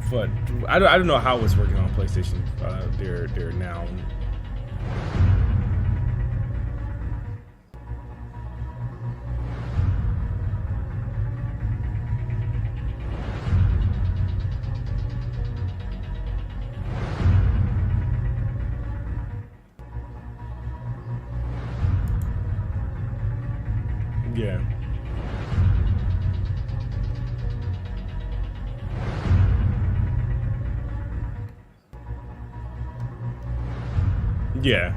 But I don't know how it's working on PlayStation. They're now. Yeah. Yeah.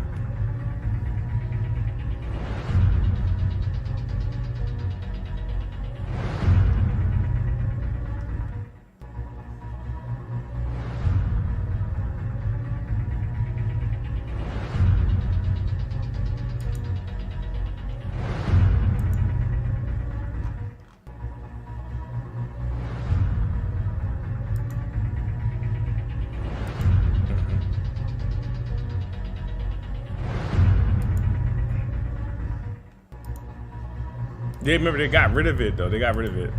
They remember they got rid of it though. They got rid of it.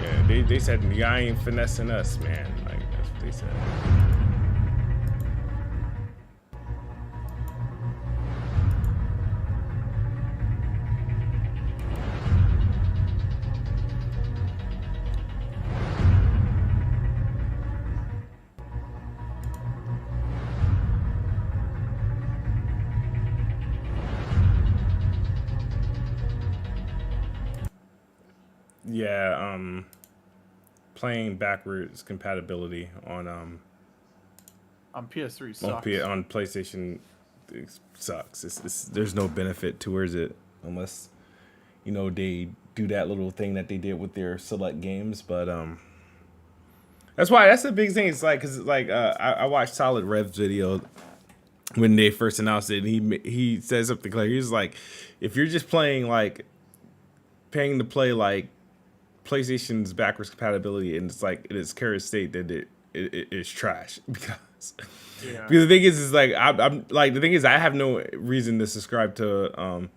Yeah, they said y'all ain't finessing us, man. Like that's what they said. Yeah, playing backwards compatibility on PS3 sucks. on PlayStation sucks. There's no benefit towards it unless they do that little thing that they did with their select games. But that's the big thing. It's like because I watched Solid Rev's video when they first announced it, and he said something like he's like, if you're just paying to play like PlayStation's backwards compatibility and it's like in its current state, that it is trash because the thing is like I'm like the thing is I have no reason to subscribe to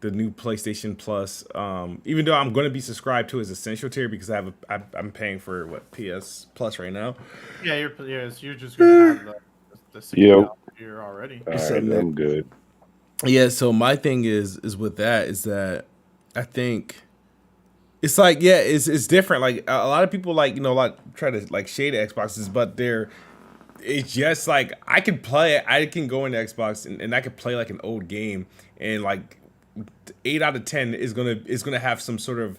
the new PlayStation Plus, even though I'm going to be subscribed to as essential tier because I'm paying for PS Plus right now. Yeah, you're just gonna have the single here already. All right, I'm good. Yeah, so my thing is with that is that I think it's like it's different. Like a lot of people try to like shade Xboxes, but it's just like I can go into Xbox and I could play like an old game and like 8 out of 10 is gonna have some sort of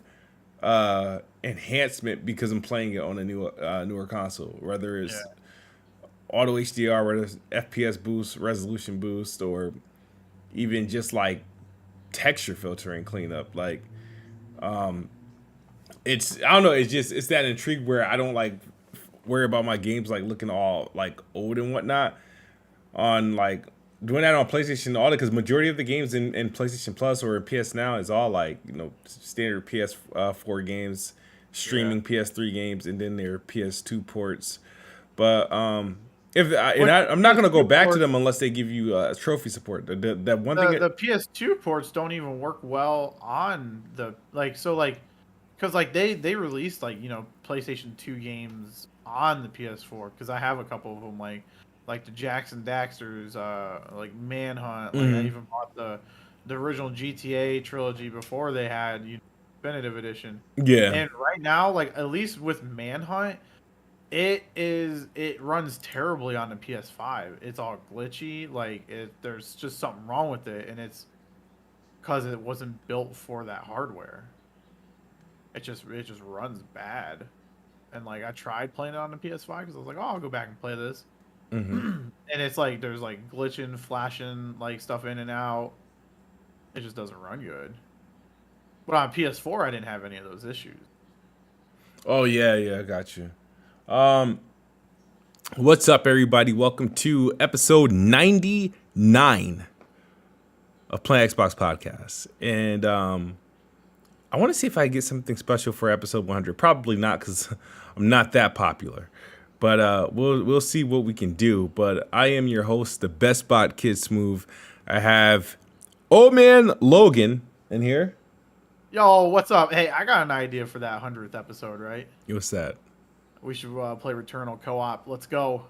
enhancement because I'm playing it on a newer console, whether it's auto HDR, whether it's FPS boost, resolution boost, or even just like texture filtering cleanup. Like it's I don't know, it's that intrigue where I don't like worry about my games like looking all like old and whatnot on like doing that on PlayStation all because majority of the games in PlayStation Plus or PS Now is all like standard PS4 games, streaming PS3 games, and then their PS2 ports. But I'm not gonna go back to them unless they give you trophy support. That one thing the PS2 ports don't even work well on the because they released PlayStation 2 games on the PS4 because I have a couple of them like the Jackson Daxters, like Manhunt. Like I even bought the original GTA trilogy before they had Definitive Edition. Yeah. And right now, like at least with Manhunt, it runs terribly on the PS5. It's all glitchy. Like there's just something wrong with it, and it's because it wasn't built for that hardware. It just runs bad. And like I tried playing it on the PS5 because I was like, oh, I'll go back and play this. And it's like there's like glitching, flashing like stuff in and out. It just doesn't run good. But on PS4, I didn't have any of those issues. Oh yeah, I got you. What's up, everybody? Welcome to episode 99 of Play Xbox Podcast, and I want to see if I get something special for episode 100. Probably not because I'm not that popular. But we'll see what we can do. But I am your host, the best bot Kid Smooth. I have Ole Man Logan in here. Yo, what's up? Hey, I got an idea for that 100th episode, right? What's that? We should play Returnal co-op. Let's go.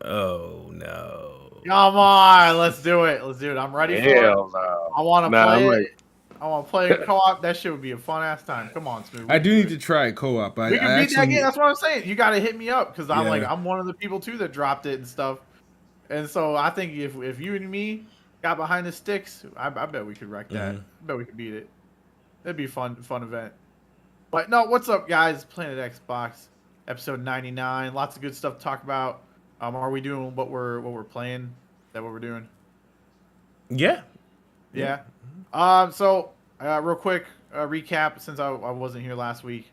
Oh no. Come on, let's do it. Let's do it. I'm ready for it. Hell no. I want to Nah, play I'm it. like, I want to play co-op. That shit would be a fun ass time. Come on, Smooth. I do need to try co-op. We can beat that game. That's what I'm saying. You got to hit me up because I'm like I'm one of the people too that dropped it and stuff. And so I think if you and me got behind the sticks, I bet we could wreck that. I bet we could beat it. It'd be a fun event. But no, what's up, guys? Planet Xbox, episode 99. Lots of good stuff to talk about. Are we doing what we're playing? Is that what we're doing? Yeah. So real quick recap since I wasn't here last week.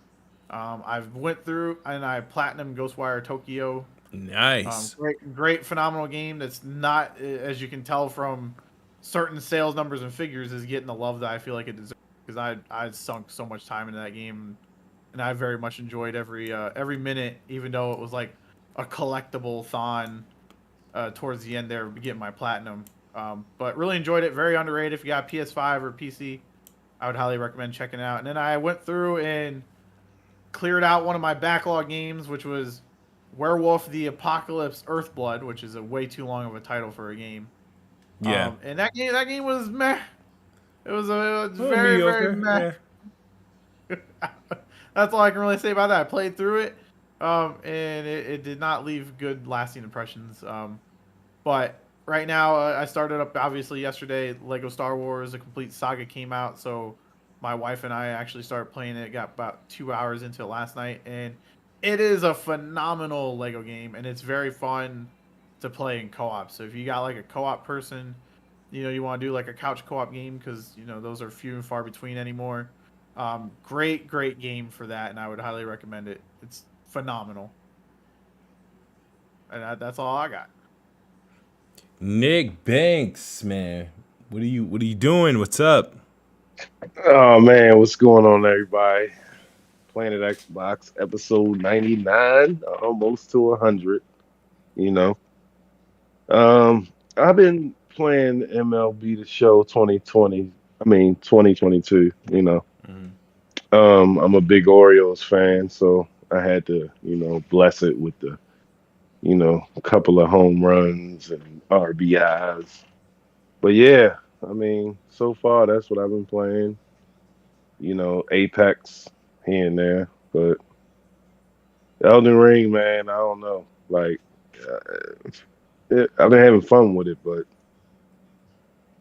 I've went through and I platinum Ghostwire Tokyo. Nice. Great, phenomenal game. That's not, as you can tell from certain sales numbers and figures, is getting the love that I feel like it deserves. Because I sunk so much time into that game, and I very much enjoyed every minute, even though it was like a collectible thon towards the end there, getting my platinum. But really enjoyed it. Very underrated. If you got PS5 or PC, I would highly recommend checking it out. And then I went through and cleared out one of my backlog games, which was Werewolf the Apocalypse Earthblood, which is a way too long of a title for a game. Yeah. And that game was meh. It was very, very meh. Yeah. That's all I can really say about that. I played through it, and it did not leave good, lasting impressions. But right now, I started up, obviously, yesterday. Lego Star Wars, a complete saga came out, so my wife and I actually started playing it. Got about 2 hours into it last night, and it is a phenomenal Lego game, and it's very fun to play in co-op. So if you got like a co-op person, you want to do like a couch co-op game because, those are few and far between anymore. Great game for that, and I would highly recommend it. It's phenomenal. And that's all I got. NickBanks, man. What are you doing? What's up? oh man, what's going on, everybody? Planet Xbox, episode 99, almost to 100. I've been playing MLB The Show 2022. I'm a big Orioles fan, so I had to, bless it with the, a couple of home runs and RBIs. But yeah, so far that's what I've been playing. Apex here and there, but Elden Ring, man, I don't know. Like, I've been having fun with it, but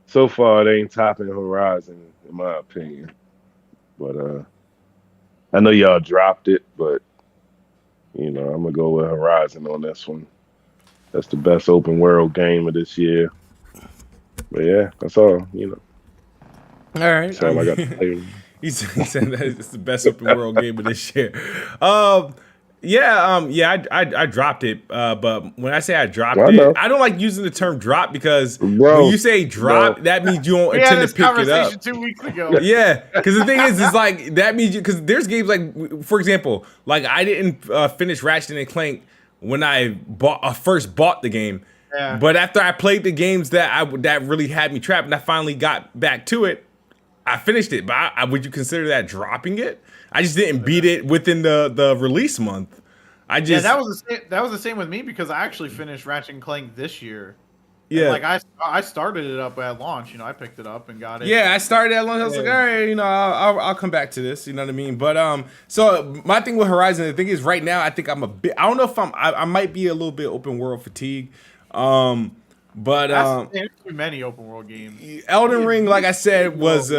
so far it ain't topping Horizon, in my opinion. But I know y'all dropped it, but I'm gonna go with Horizon on this one. That's the best open world game of this year. But yeah, that's all. All right. Time I got to play. He said that it's the best open world game of this year. I dropped it. But when I say I dropped it, I don't like using the term drop because when you say drop, that means you don't intend to pick it up. 2 weeks ago. Yeah, because the thing is like that means because there's games like, for example, like I didn't finish Ratchet and Clank when I first bought the game. Yeah. But after I played the games that really had me trapped, and I finally got back to it, I finished it. But would you consider that dropping it? I just didn't beat it within the release month. That was the same with me because I actually finished Ratchet and Clank this year. Yeah, and like I started it up at launch. I picked it up and got it. Yeah, I started at launch. I was like, all right, I'll come back to this. You know what I mean? But so my thing with Horizon, the thing is, right now, I think I'm a bit. I don't know if I might be a little bit open world fatigue. But there's too many open world games. Elden Ring, like I said, was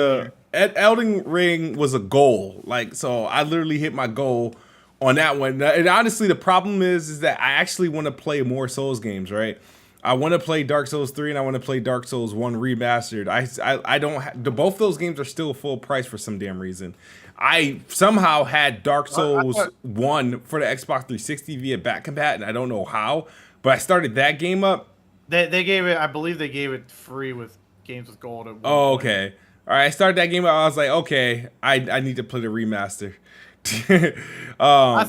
Elden Ring was a goal. Like, so I literally hit my goal on that one. And honestly, the problem is that I actually want to play more Souls games, right? I want to play Dark Souls 3 and I want to play Dark Souls 1 remastered. I don't both those games are still full price for some damn reason. I somehow had Dark Souls 1 for the Xbox 360 via back compat, and I don't know how, but I started that game up. They gave it, I believe they gave it free with Games with Gold. At one point. Okay. All right, I started that game up. I was like, okay, I need to play the remaster. I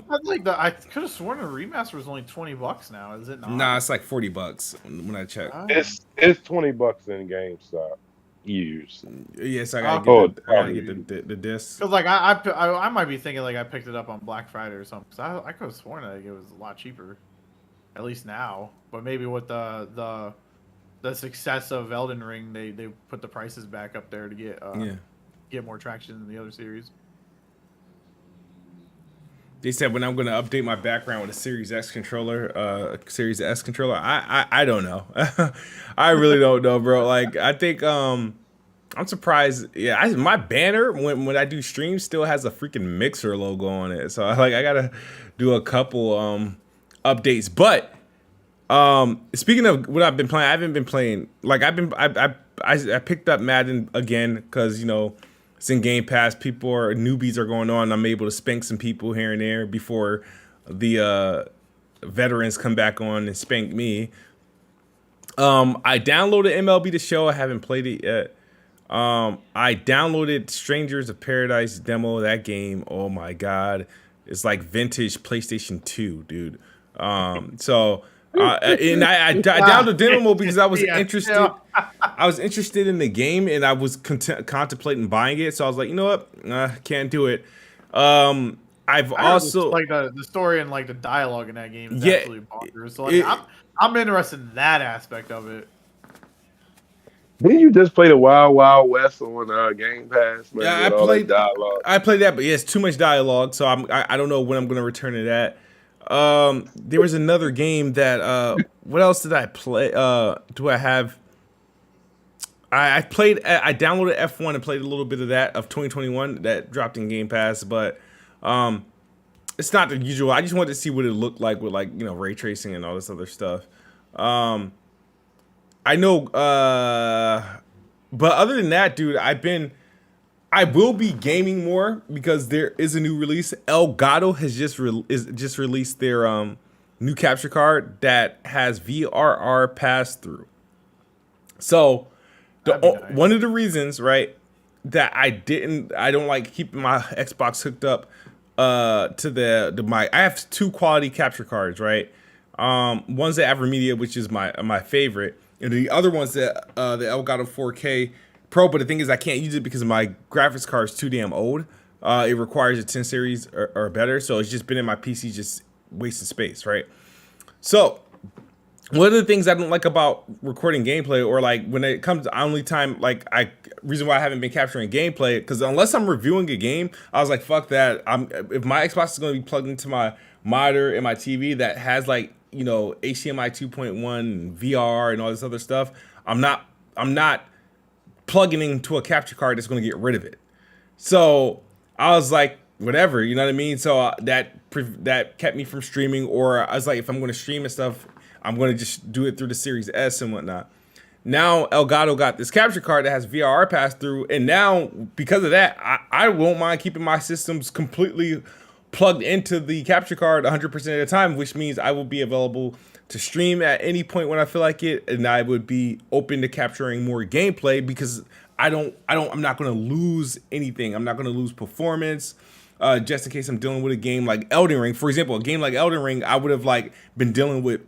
could have sworn the remaster was only $20 now. Is it not? Nah, it's like $40 when I check. It's $20 in GameStop. used. Yeah, so I gotta Oh, get the disc. Cause like I might be thinking like I picked it up on Black Friday or something. Cause I could have sworn like it was a lot cheaper, at least now. But maybe with the success of Elden Ring, they put the prices back up there to get more traction in the other series. They said when I'm going to update my background with a Series S controller, I don't know. I really don't know, bro. Like, I think I'm surprised. Yeah, my banner when I do streams still has a freaking Mixer logo on it. So I gotta do a couple updates. But speaking of what I've been playing, I haven't been playing. Like I picked up Madden again because it's in Game Pass. Newbies are going on. I'm able to spank some people here and there before the veterans come back on and spank me. I downloaded MLB The Show. I haven't played it yet. I downloaded Strangers of Paradise demo. That game, oh my god, it's like vintage PlayStation 2, dude. And I downloaded the demo because I was interested. I was interested in the game, and I was contemplating buying it. So I was like, you know what, can't do it. I've also like the story and like the dialogue in that game is absolutely bonkers. So like, I'm interested in that aspect of it. Didn't you just play the Wild Wild West on Game Pass? Yeah, I played that, but yeah, it's too much dialogue, so I don't know when I'm going to return to that. There was another game that what else did I play? Do I have? I downloaded F1 and played a little bit of that of 2021 that dropped in Game Pass, but it's not the usual. I just wanted to see what it looked like with ray tracing and all this other stuff. I know, but other than that, dude, I will be gaming more because there is a new release. Elgato has just released their new capture card that has VRR pass through. So one of the reasons, right, that I don't like keeping my Xbox hooked up to the mic. I have two quality capture cards, right? One's the Nvidia, which is my favorite, and the other one's the Elgato 4K Pro. But the thing is, I can't use it because my graphics card is too damn old. It requires a 10 series or better, so it's just been in my PC, just wasting space, right? So one of the things I don't like about recording gameplay, or like when it comes to only time, reason why I haven't been capturing gameplay, because unless I'm reviewing a game, I was like, fuck that. If my Xbox is going to be plugged into my monitor and my TV that has HDMI 2.1, VR, and all this other stuff, I'm not plugging into a capture card that's going to get rid of it. So I was like, whatever, you know what I mean? So that kept me from streaming, or I was like, if I'm going to stream and stuff, I'm going to just do it through the Series S and whatnot. Now Elgato got this capture card that has VRR pass through, and now because of that, I won't mind keeping my systems completely plugged into the capture card 100% of the time, which means I will be available to stream at any point when I feel like it, and I would be open to capturing more gameplay because I'm not going to lose anything. I'm not going to lose performance. Just in case I'm dealing with a game like Elden Ring, for example, a game like Elden Ring, I would have been dealing with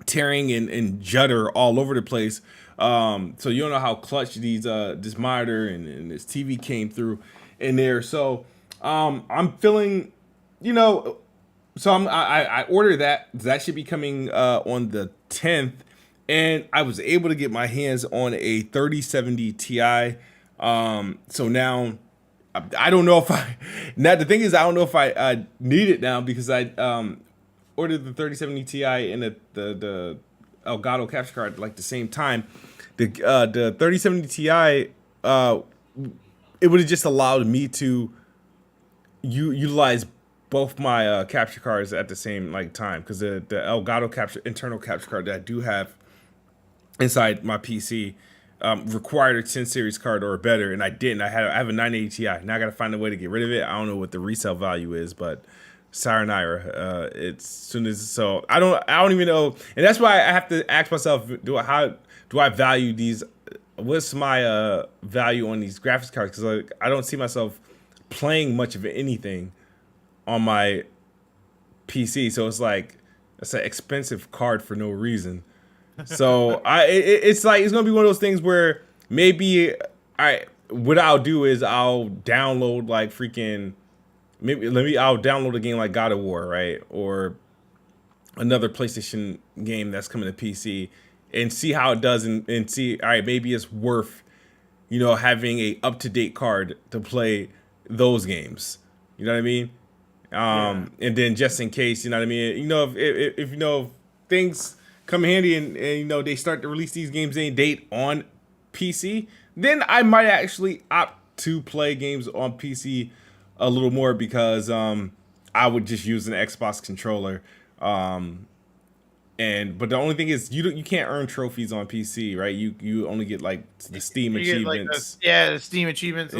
tearing and judder all over the place. So you don't know how clutch this monitor and this TV came through in there. So I'm feeling, so I ordered that. That should be coming on the 10th, and I was able to get my hands on a 3070 Ti. So now I don't know if the thing is, I don't know if I need it now because I ordered the 3070 Ti and the Elgato capture card the same time. The 3070 Ti, it would have just allowed me to utilize both my capture cards at the same time, because the Elgato internal capture card that I do have inside my PC required a 10 series card or better, and I didn't. I have a 980 Ti. Now I got to find a way to get rid of it. I don't know what the resale value is, but sayonara. It's soon as so I don't even know, and that's why I have to ask myself: how do I value these? What's my value on these graphics cards? Because I don't see myself playing much of anything on my PC, so it's an expensive card for no reason. So it's gonna be one of those things where maybe what I'll do is I'll download like freaking I'll download a game like God of War, right? Or another PlayStation game that's coming to PC and see how it does and see, all right, maybe it's worth, having a up-to-date card to play those games. You know what I mean? And then just in case, you know what I mean? If things come handy and they start to release these games in date on PC, then I might actually opt to play games on PC a little more because I would just use an Xbox controller. But the only thing is you can't earn trophies on PC, right? You only get like the Steam achievements. The Steam achievements.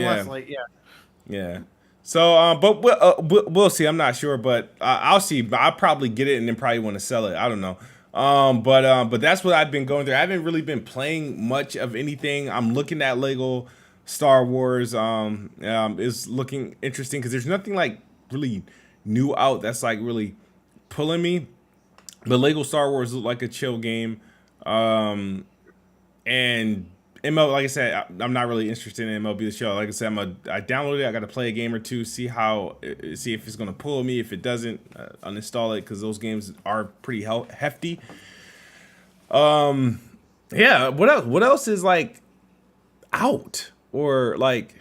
Yeah. So, but we'll see. I'm not sure, but I'll see. I'll probably get it and then probably want to sell it. I don't know. But that's what I've been going through. I haven't really been playing much of anything. I'm looking at Lego Star Wars. Is looking interesting because there's nothing like really new out that's like really pulling me. But Lego Star Wars looked like a chill game. And ML, like I said, I'm not really interested in MLB The Show. Like I said, I downloaded it. I got to play a game or two, see if it's gonna pull me. If it doesn't, uninstall it because those games are pretty hefty. Yeah. What else? What else is like out or like?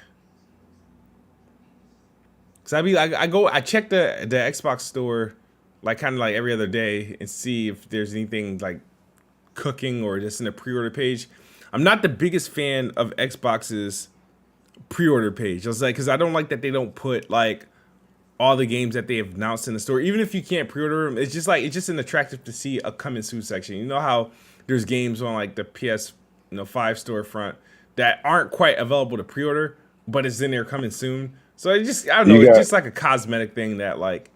Cause I check the Xbox store like kind of like every other day and see if there's anything like cooking or just in the pre-order page. I'm not the biggest fan of Xbox's pre-order page. I was like, because I don't like that they don't put like all the games that they have announced in the store. Even if you can't pre-order them, it's just attractive to see a coming soon section. You know how there's games on like the PS5 storefront that aren't quite available to pre-order, but it's in there coming soon. So I don't know. It's just like a cosmetic thing that like.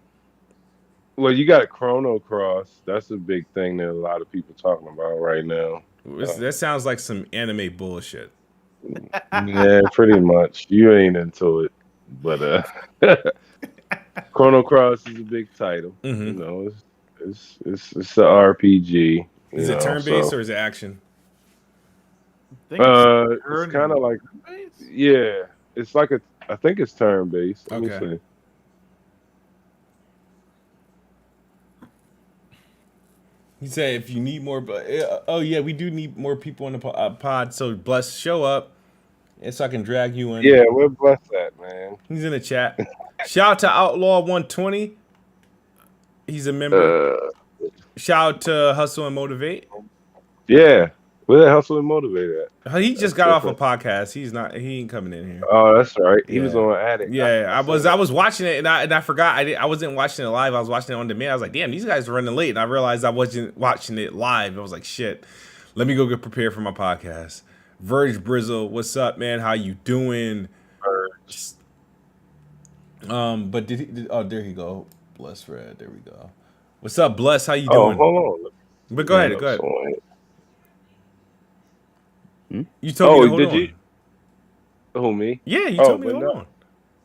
Well, you got a Chrono Cross. That's a big thing that a lot of people talking about right now. That sounds like some anime bullshit. Yeah, pretty much. You ain't into it, but Chrono Cross is a big title. Mm-hmm. It's an RPG. Is it turn-based or is it action? It's kind of like it's like I think it's turn-based. Let me see. He said, "If you need more, we do need more people in the pod. So Bless, show up, and so I can drag you in." Yeah, where Bless at, man? He's in the chat. Shout out to Outlaw 120. He's a member. Shout out to Hustle and Motivate. Yeah, where the Hustle and Motivate at? He just got off a podcast. He ain't coming in here. Oh, that's right. He was on Addict. Yeah, I was watching it and I forgot I wasn't watching it live. I was watching it on demand. I was like, damn, these guys are running late, and I realized I wasn't watching it live. I was like, shit, let me go get prepared for my podcast. Verge Brizzle, what's up, man? How you doing? Verge. But there he go. Bless Fred. There we go. What's up, Bless? How you doing? Hold on. But go ahead. You told me to hold on. Who, me? Yeah, you told me to hold on.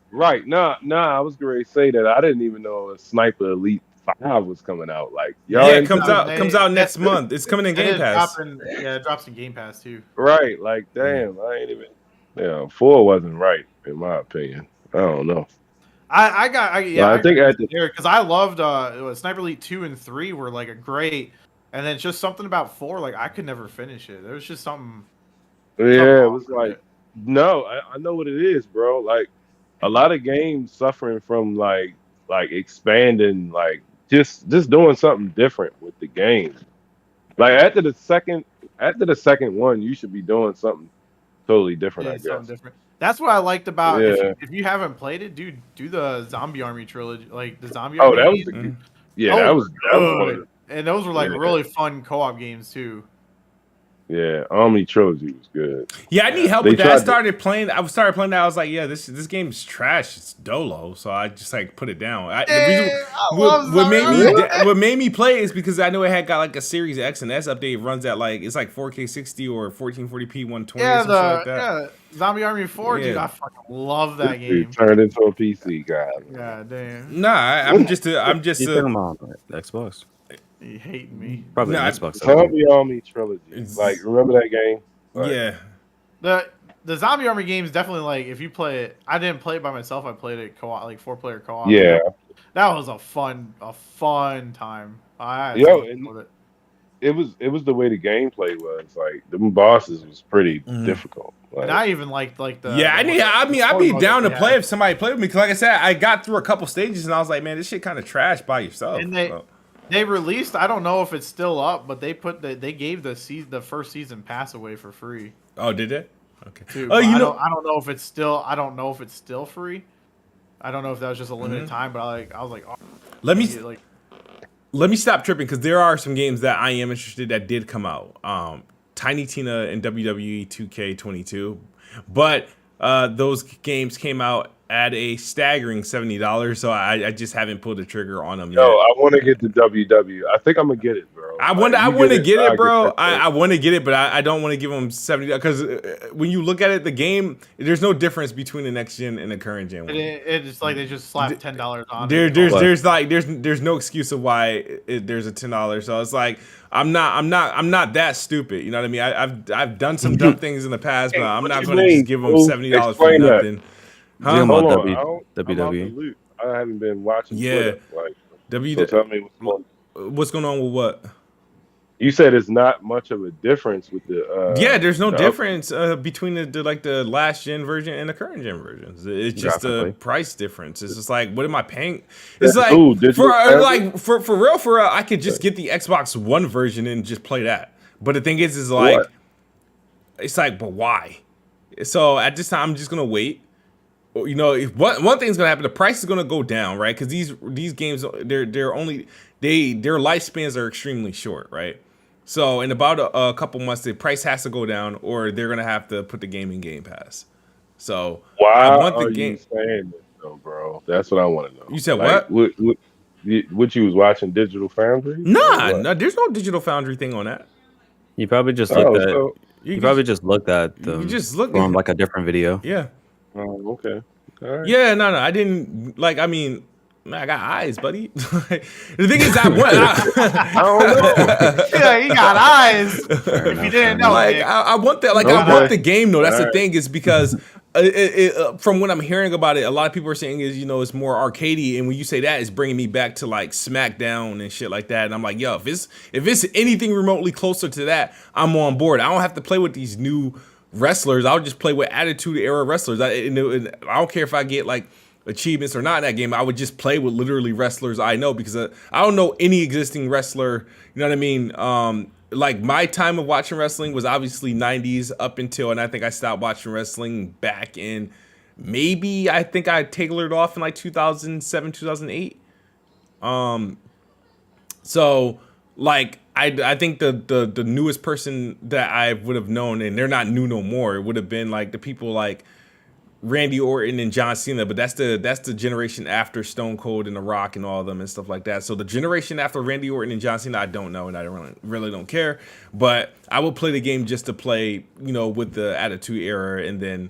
Right. Nah, I was going to say that I didn't even know a Sniper Elite 5 was coming out. Like, it comes out next month. It's coming in Game Pass. It drops in Game Pass too. Right. Like, damn, I ain't even 4 wasn't right, in my opinion. I don't know. I think because I loved Sniper Elite 2 and 3 were like a great, and then just something about 4, like I could never finish it. There was just something. Yeah, it was like, no, I know what it is, bro. Like a lot of games suffering from like expanding, like just doing something different with the game. Like after the second one, you should be doing something totally different. I guess. Something different. That's what I liked about. If you haven't played it, dude, do the Zombie Army trilogy, like the Zombie Army. That was good. Yeah, that was good. And those were like really fun co-op games too. Yeah, Army Trilogy was good. Yeah, I need help with that. I started playing that. I was like, yeah, this game's trash. It's dolo. So I just like put it down. What made me play is because I know it had got like a Series X and S update. It runs at like it's like 4K 60 or 1440p 120 or something like that. Yeah, Zombie Army 4, dude. I fucking love that game. It turned into a PC guy. Yeah, damn. Nah, I'm just you talking about Xbox. You hate me. Probably Xbox. Zombie Army Trilogy. Like, remember that game? Like, yeah. The Zombie Army game is definitely like if you play it. I didn't play it by myself. I played it co-op, like 4-player co-op. Yeah. That was a fun time. I had Yo, some fun with it. it was the way the gameplay was. Like the bosses was pretty difficult. Like, And I even liked the Yeah, the I'd be down to they play had. if somebody played with me. Cause like I said, I got through a couple stages and I was like, man, this shit kind of trash by yourself. And So, they released. I don't know if it's still up, but they gave the first season pass away for free. oh, did they? Okay. Too. Oh, you know, I don't know if it's still. I don't know if it's still free. I don't know if that was just a limited time, but I was like, oh, let me like. let me stop tripping because there are some games that I am interested that did come out. Tiny Tina and WWE 2K22, but those games came out at a staggering $70. So I just haven't pulled the trigger on them yet. yo, I want to get the WW. I think I'm gonna get it, bro. I want to get it, bro. I want to get it, but I don't want to give them $70 because when you look at it, the game, there's no difference between the next gen and the current gen one. It's like they just slapped $10 on There, it. there's no excuse of why there's a $10. So it's like I'm not that stupid. You know what I mean? I've done some dumb things in the past, but I'm what not you going to mean, just give them fool? $70 for Explain that. nothing. Huh? Jim, Hold about on, W- I'm out the WWE. loop. I haven't been watching Yeah. Twitter. Like, W. so tell me What's going on with what? you said it's not much of a difference with the. Yeah, there's no the difference between the last gen version and the current gen versions. It's just a Graphically. price difference. It's just like, what am I paying? It's like Ooh, digital for real, I could just get the Xbox One version and just play that. But the thing is like, What? it's like, but why? So at this time, I'm just gonna wait. You know, if one thing's gonna happen, the price is gonna go down, right? Because these games, their lifespans are extremely short, right? So in about a couple months, the price has to go down, or they're gonna have to put the game in Game Pass. So Why I want the are game. you saying this, though, bro? That's what I want to know. You said Like, what? What you was watching Digital Foundry? Nah, Or what? no, there's no Digital Foundry thing on that. You probably just Oh, looked at. so, You probably just looked at them you just look from like a different video. yeah. oh, okay. All right. Yeah, no, I didn't like. I mean, man, I got eyes, buddy. The thing is, I want. I don't know. Yeah, he got eyes. Fair If enough, you fair didn't know, Like Nick. I want that. Like Okay. I want the game though. That's the Alright. thing is because from what I'm hearing about it, a lot of people are saying is it's more arcadey, and when you say that, it's bringing me back to like SmackDown and shit like that. And I'm like, yo, if it's anything remotely closer to that, I'm on board. I don't have to play with these new wrestlers. I'll just play with Attitude Era wrestlers. I don't care if I get like achievements or not in that game. I would just play with literally wrestlers I know because I don't know any existing wrestler. You know what I mean? Like my time of watching wrestling was obviously 90s up until, and I think I stopped watching wrestling back in maybe I think I tailored off in like 2007, 2008. So like I think the newest person that I would have known, and they're not new no more, it would have been like the people like Randy Orton and John Cena, but that's the generation after Stone Cold and The Rock and all of them and stuff like that. So the generation after Randy Orton and John Cena, I don't know, and I really don't care. But I will play the game just to play, with the Attitude Era, and then,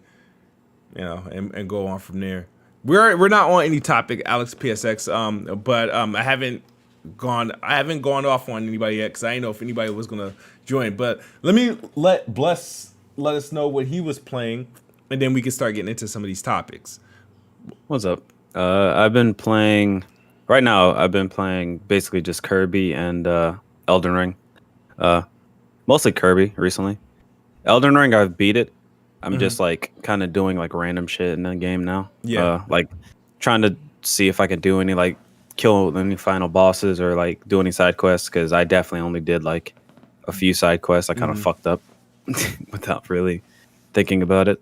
and go on from there. We're not on any topic, Alex PSX. But I haven't gone off on anybody yet because I didn't know if anybody was gonna join. But let Bless let us know what he was playing. And then we can start getting into some of these topics. What's up? I've been playing basically just Kirby and Elden Ring. Mostly Kirby recently. Elden Ring, I've beat it. I'm just like kind of doing like random shit in the game now. Yeah. Like trying to see if I can do any like kill any final bosses or like do any side quests because I definitely only did like a few side quests. I kind of fucked up without really thinking about it.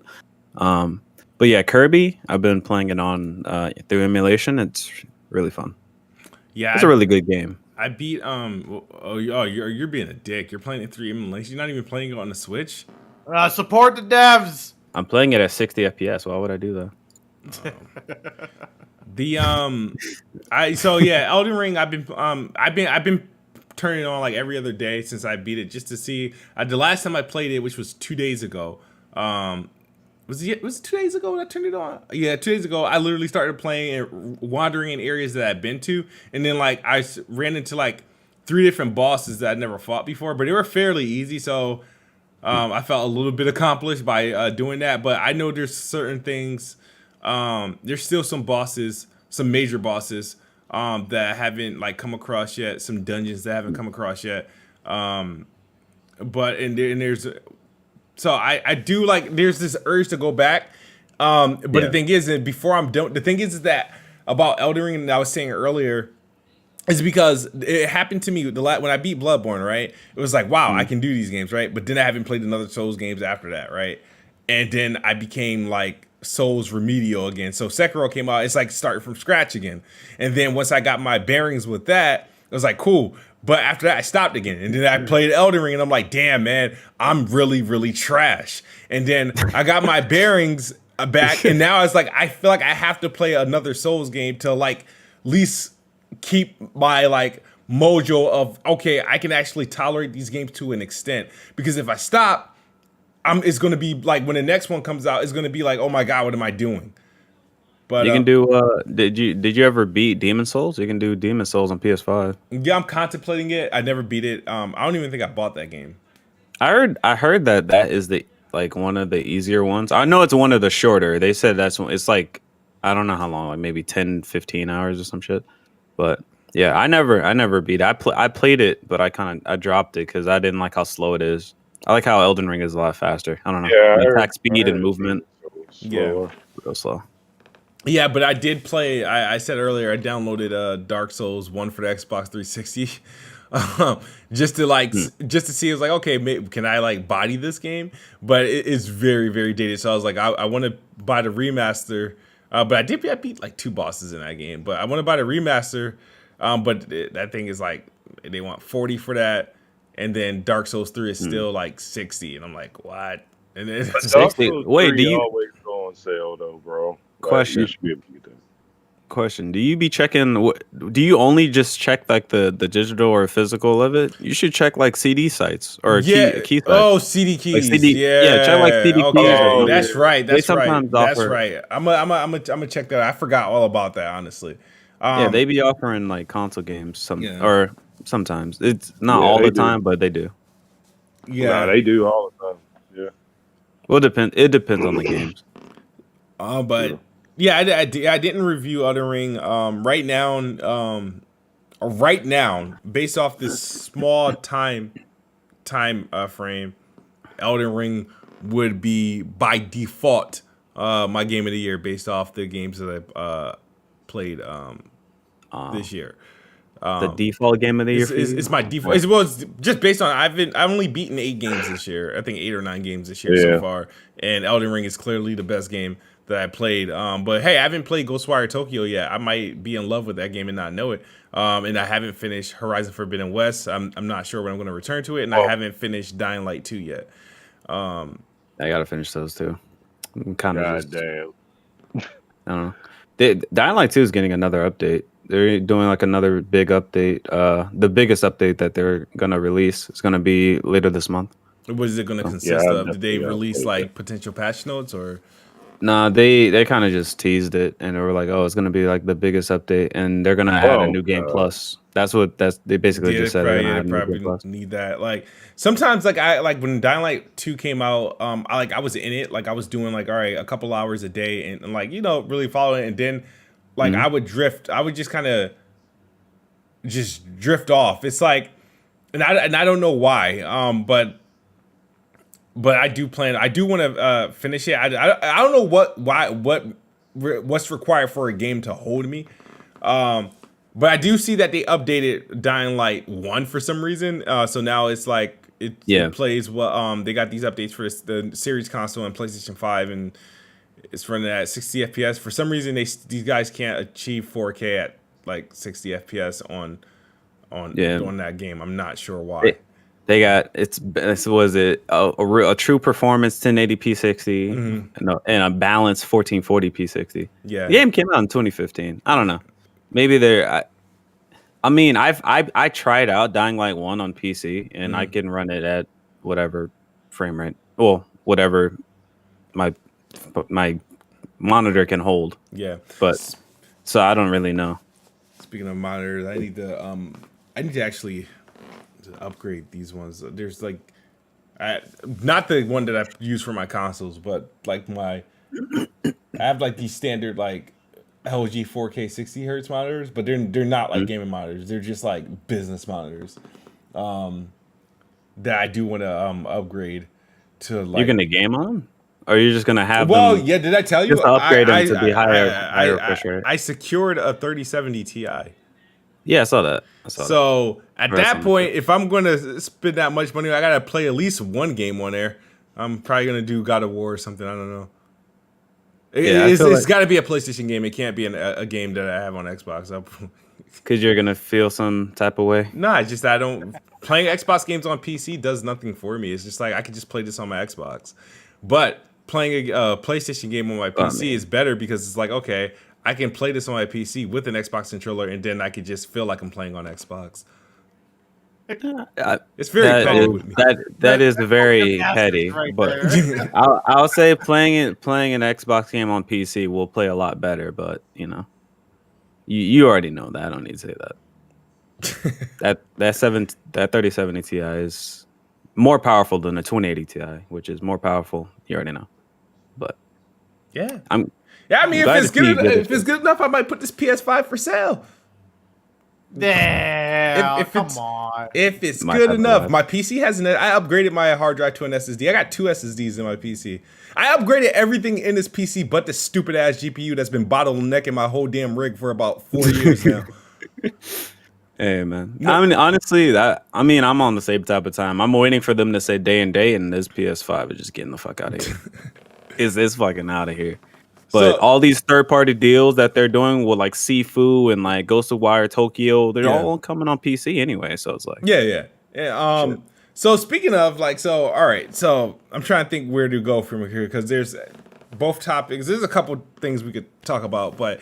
But yeah, Kirby, I've been playing it on through emulation. It's really fun. Yeah, It's a really good game. I beat you're being a dick. You're playing it through emulation. You're not even playing it on the Switch. Support the devs. I'm playing it at 60 FPS. Why would I do that? Elden Ring. I've been turning it on like every other day since I beat it just to see. The last time I played it, which was 2 days ago. Was it 2 days ago when I turned it on? Yeah, 2 days ago, I literally started playing and wandering in areas that I've been to. And then, like, I ran into, like, 3 different bosses that I'd never fought before. But they were fairly easy. So, I felt a little bit accomplished by doing that, but I know there's certain things. There's still some bosses, some major bosses that I haven't like come across yet. Some dungeons that I haven't come across yet. But there's so I do like there's this urge to go back. But the thing is, and before I'm done, the thing is that about Elden Ring, and I was saying earlier, is because it happened to me when I beat Bloodborne, right? It was like, wow, I can do these games, right? But then I haven't played another Souls games after that, right? And then I became like Souls remedial again. So Sekiro came out, it's like starting from scratch again. And then once I got my bearings with that, it was like, cool. But after that, I stopped again. And then I played Elden Ring, and I'm like, damn, man, I'm really, really trash. And then I got my bearings back, and now it's like, I feel like I have to play another Souls game to like at least keep my like mojo of, okay, I can actually tolerate these games to an extent. Because if I stop, it's going to be like, when the next one comes out, it's going to be like, oh my God, what am I doing? But you can do. Did you ever beat Demon Souls? You can do Demon Souls on PS5. Yeah, I'm contemplating it. I never beat it. I don't even think I bought that game. I heard that is the like one of the easier ones. I know it's one of the shorter. They said that's one. It's like I don't know how long, like maybe 10, 15 hours or some shit. But yeah, I never beat it. I played it, but I dropped it because I didn't like how slow it is. I like how Elden Ring is a lot faster. I don't know. Yeah, the attack speed and movement. Yeah, real slow. Yeah, but I did play. I said earlier I downloaded Dark Souls 1 for the Xbox 360, just to see. It was like, okay, maybe, can I like body this game? But it's very, very dated. So I was like, I want to buy the remaster. But I beat like 2 bosses in that game. But I want to buy the remaster. But that thing is like, they want 40 for that, and then Dark Souls 3 is still like 60, and I'm like, what? And then Dark Souls Wait, 3 always go on sale though, bro. Question. You should be able to get that. Question: do you be checking? Do you only just check like the digital or physical of it? You should check like CD sites or key sites. Oh, CD keys. Like CD, yeah, check like CD okay. keys. Oh, That's right. That's right. That's offer, right. I'm gonna check that out. I forgot all about that, honestly. Yeah, they be offering like console games or sometimes. It's not all the time, but they do. Yeah, they do all the time. Yeah. Well, it depends on the games. But yeah, I didn't review Elden Ring. Right now, based off this small time frame, Elden Ring would be by default my game of the year based off the games that I played this year. The default game of the year. It's my default. It's just based on I've only beaten 8 games this year. I think 8 or 9 games this year so far, and Elden Ring is clearly the best game that I played. But hey, I haven't played Ghostwire Tokyo yet. I might be in love with that game and not know it. And I haven't finished Horizon Forbidden West. I'm not sure when I'm going to return to it, and I haven't finished Dying Light 2 yet. I gotta finish those too. Kind of. Damn. I don't know. Dying Light 2 is getting another update. They're doing like another big update. The biggest update that they're gonna release is gonna be later this month. What is it going to consist of? Did they release like potential patch notes or? Nah, they kind of just teased it, and they were like, "Oh, it's gonna be like the biggest update, and they're gonna add a new game plus." They basically just said they probably need that. Like sometimes, like when Dying Light 2 came out, I was in it, like I was doing like all right, a couple hours a day, and like really following it, and then like I would just kind of just drift off. It's like, and I don't know why, but I do want to finish it. I don't know what's required for a game to hold me. But I do see that they updated Dying Light 1 for some reason. So now it's like it plays well. They got these updates for the series console and PlayStation 5, and it's running at 60 FPS. For some reason these guys can't achieve 4K at like 60 FPS on that game. I'm not sure why. They got a true performance 1080p 60 and a balanced 1440p 60. Yeah, the game came out in 2015. I don't know. Maybe they're. I mean, I tried out Dying Light 1 on PC and I can run it at whatever frame rate. Well, whatever my monitor can hold. Yeah, but so I don't really know. Speaking of monitors, I need to actually upgrade these ones. There's like Not the one that I use for my consoles, but like I have like these standard like LG 4K 60 hertz monitors, but they're not like gaming monitors. They're just like business monitors. That I do want to upgrade to like. You're gonna game on them, or you're just gonna have Well, them? yeah. Did I tell you? Just upgrade them to be higher refresh rate. I secured a 3070 Ti. Yeah, I saw that. So at Or that something. point, if I'm gonna spend that much money, I gotta play at least one game on there. I'm probably gonna do God of War or something. I don't know. Yeah, It's got to be a PlayStation game. It can't be a game that I have on Xbox. Because you're gonna feel some type of way. No, it's just I don't playing Xbox games on PC does nothing for me. It's just like I could just play this on my Xbox, but playing a PlayStation game on my PC is better because it's like okay, I can play this on my PC with an Xbox controller, and then I could just feel like I'm playing on Xbox. It's very petty with me. That is very petty, right but there. I'll say playing an Xbox game on PC will play a lot better. But you know, you already know that. I don't need to say that. that 3070 Ti is more powerful than a 2080 Ti, which is more powerful. You already know. But yeah, I mean, glad if to see you it's good enough, I might put this PS5 for sale. Damn, come on. If it's My good type of enough, life. my PC hasn't. I upgraded my hard drive to an SSD. I got 2 SSDs in my PC. I upgraded everything in this PC but the stupid ass GPU that's been bottlenecking my whole damn rig for about 4 years now. Hey man, I mean honestly, I'm on the same type of time. I'm waiting for them to say day and date, and this PS5 is just getting the fuck out of here. It's fucking out of here. But So- all these third-party deals that they're doing with like Sifu and like Ghost of Wire Tokyo, they're all coming on PC anyway. So it's like, Yeah. So speaking of all right. So I'm trying to think where to go from here because there's both topics. There's a couple things we could talk about, but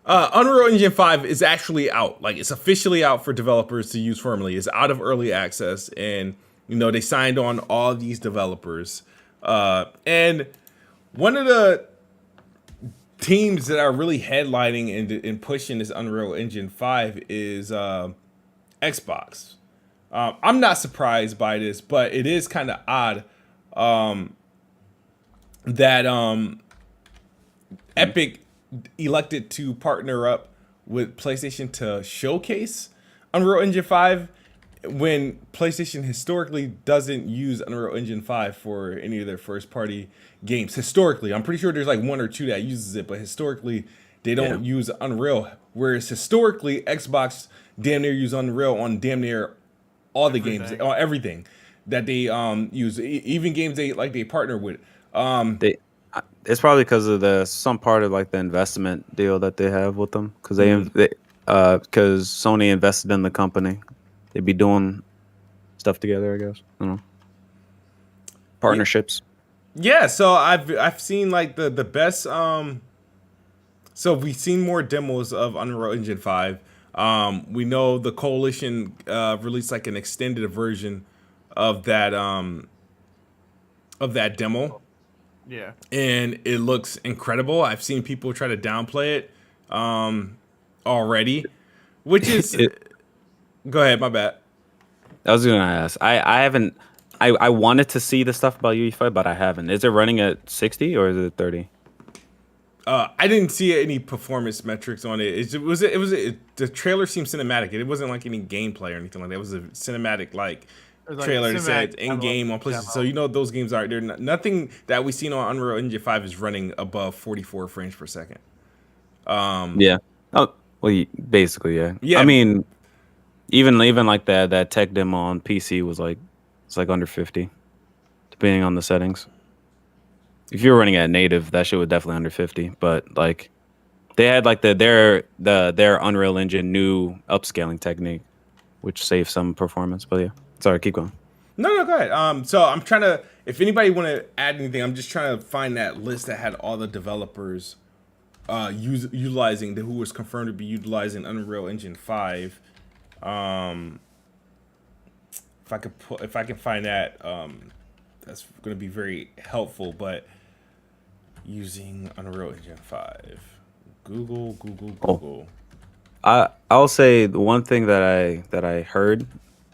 Unreal Engine 5 is actually out. Like it's officially out for developers to use formally. It's out of early access, and they signed on all these developers. And one of the teams that are really headlining and pushing this Unreal Engine 5 is Xbox. I'm not surprised by this, but it is kind of odd that Epic elected to partner up with PlayStation to showcase Unreal Engine 5 when PlayStation historically doesn't use Unreal Engine 5 for any of their first party games. Historically, I'm pretty sure there's like 1 or 2 that uses it, but historically they don't use Unreal. Whereas historically Xbox damn near use Unreal on damn near all the games, on everything that they use, even games they partner with. it's probably because of some part of like the investment deal that they have with them, because because Sony invested in the company. They'd be doing stuff together, I guess. I don't know. Partnerships. Yeah, so I've seen like the best. So we've seen more demos of Unreal Engine 5. We know the Coalition released like an extended version of that demo. Yeah. And it looks incredible. I've seen people try to downplay it already, which is. Go ahead, my bad. I was gonna ask. I haven't. I wanted to see the stuff about UE5, but I haven't. Is it running at 60 or is it 30? I didn't see any performance metrics on it. The trailer seemed cinematic. It wasn't like any gameplay or anything like that. It was a cinematic trailer that said in game on PlayStation. So those games are there. Nothing that we've seen on Unreal Engine 5 is running above 44 frames per second. Yeah. Oh, well, basically, yeah. Yeah. I mean, even like that tech demo on PC was like it's like under 50, depending on the settings. If you're running at native, that shit was definitely under 50. But like, they had like their Unreal Engine new upscaling technique, which saves some performance. But yeah, sorry, keep going. No, go ahead. So I'm trying to. If anybody want to add anything, I'm just trying to find that list that had all the developers utilizing who was confirmed to be utilizing Unreal Engine 5. If I can find that, that's going to be very helpful. But using Unreal Engine 5, Google. I'll say the one thing that I heard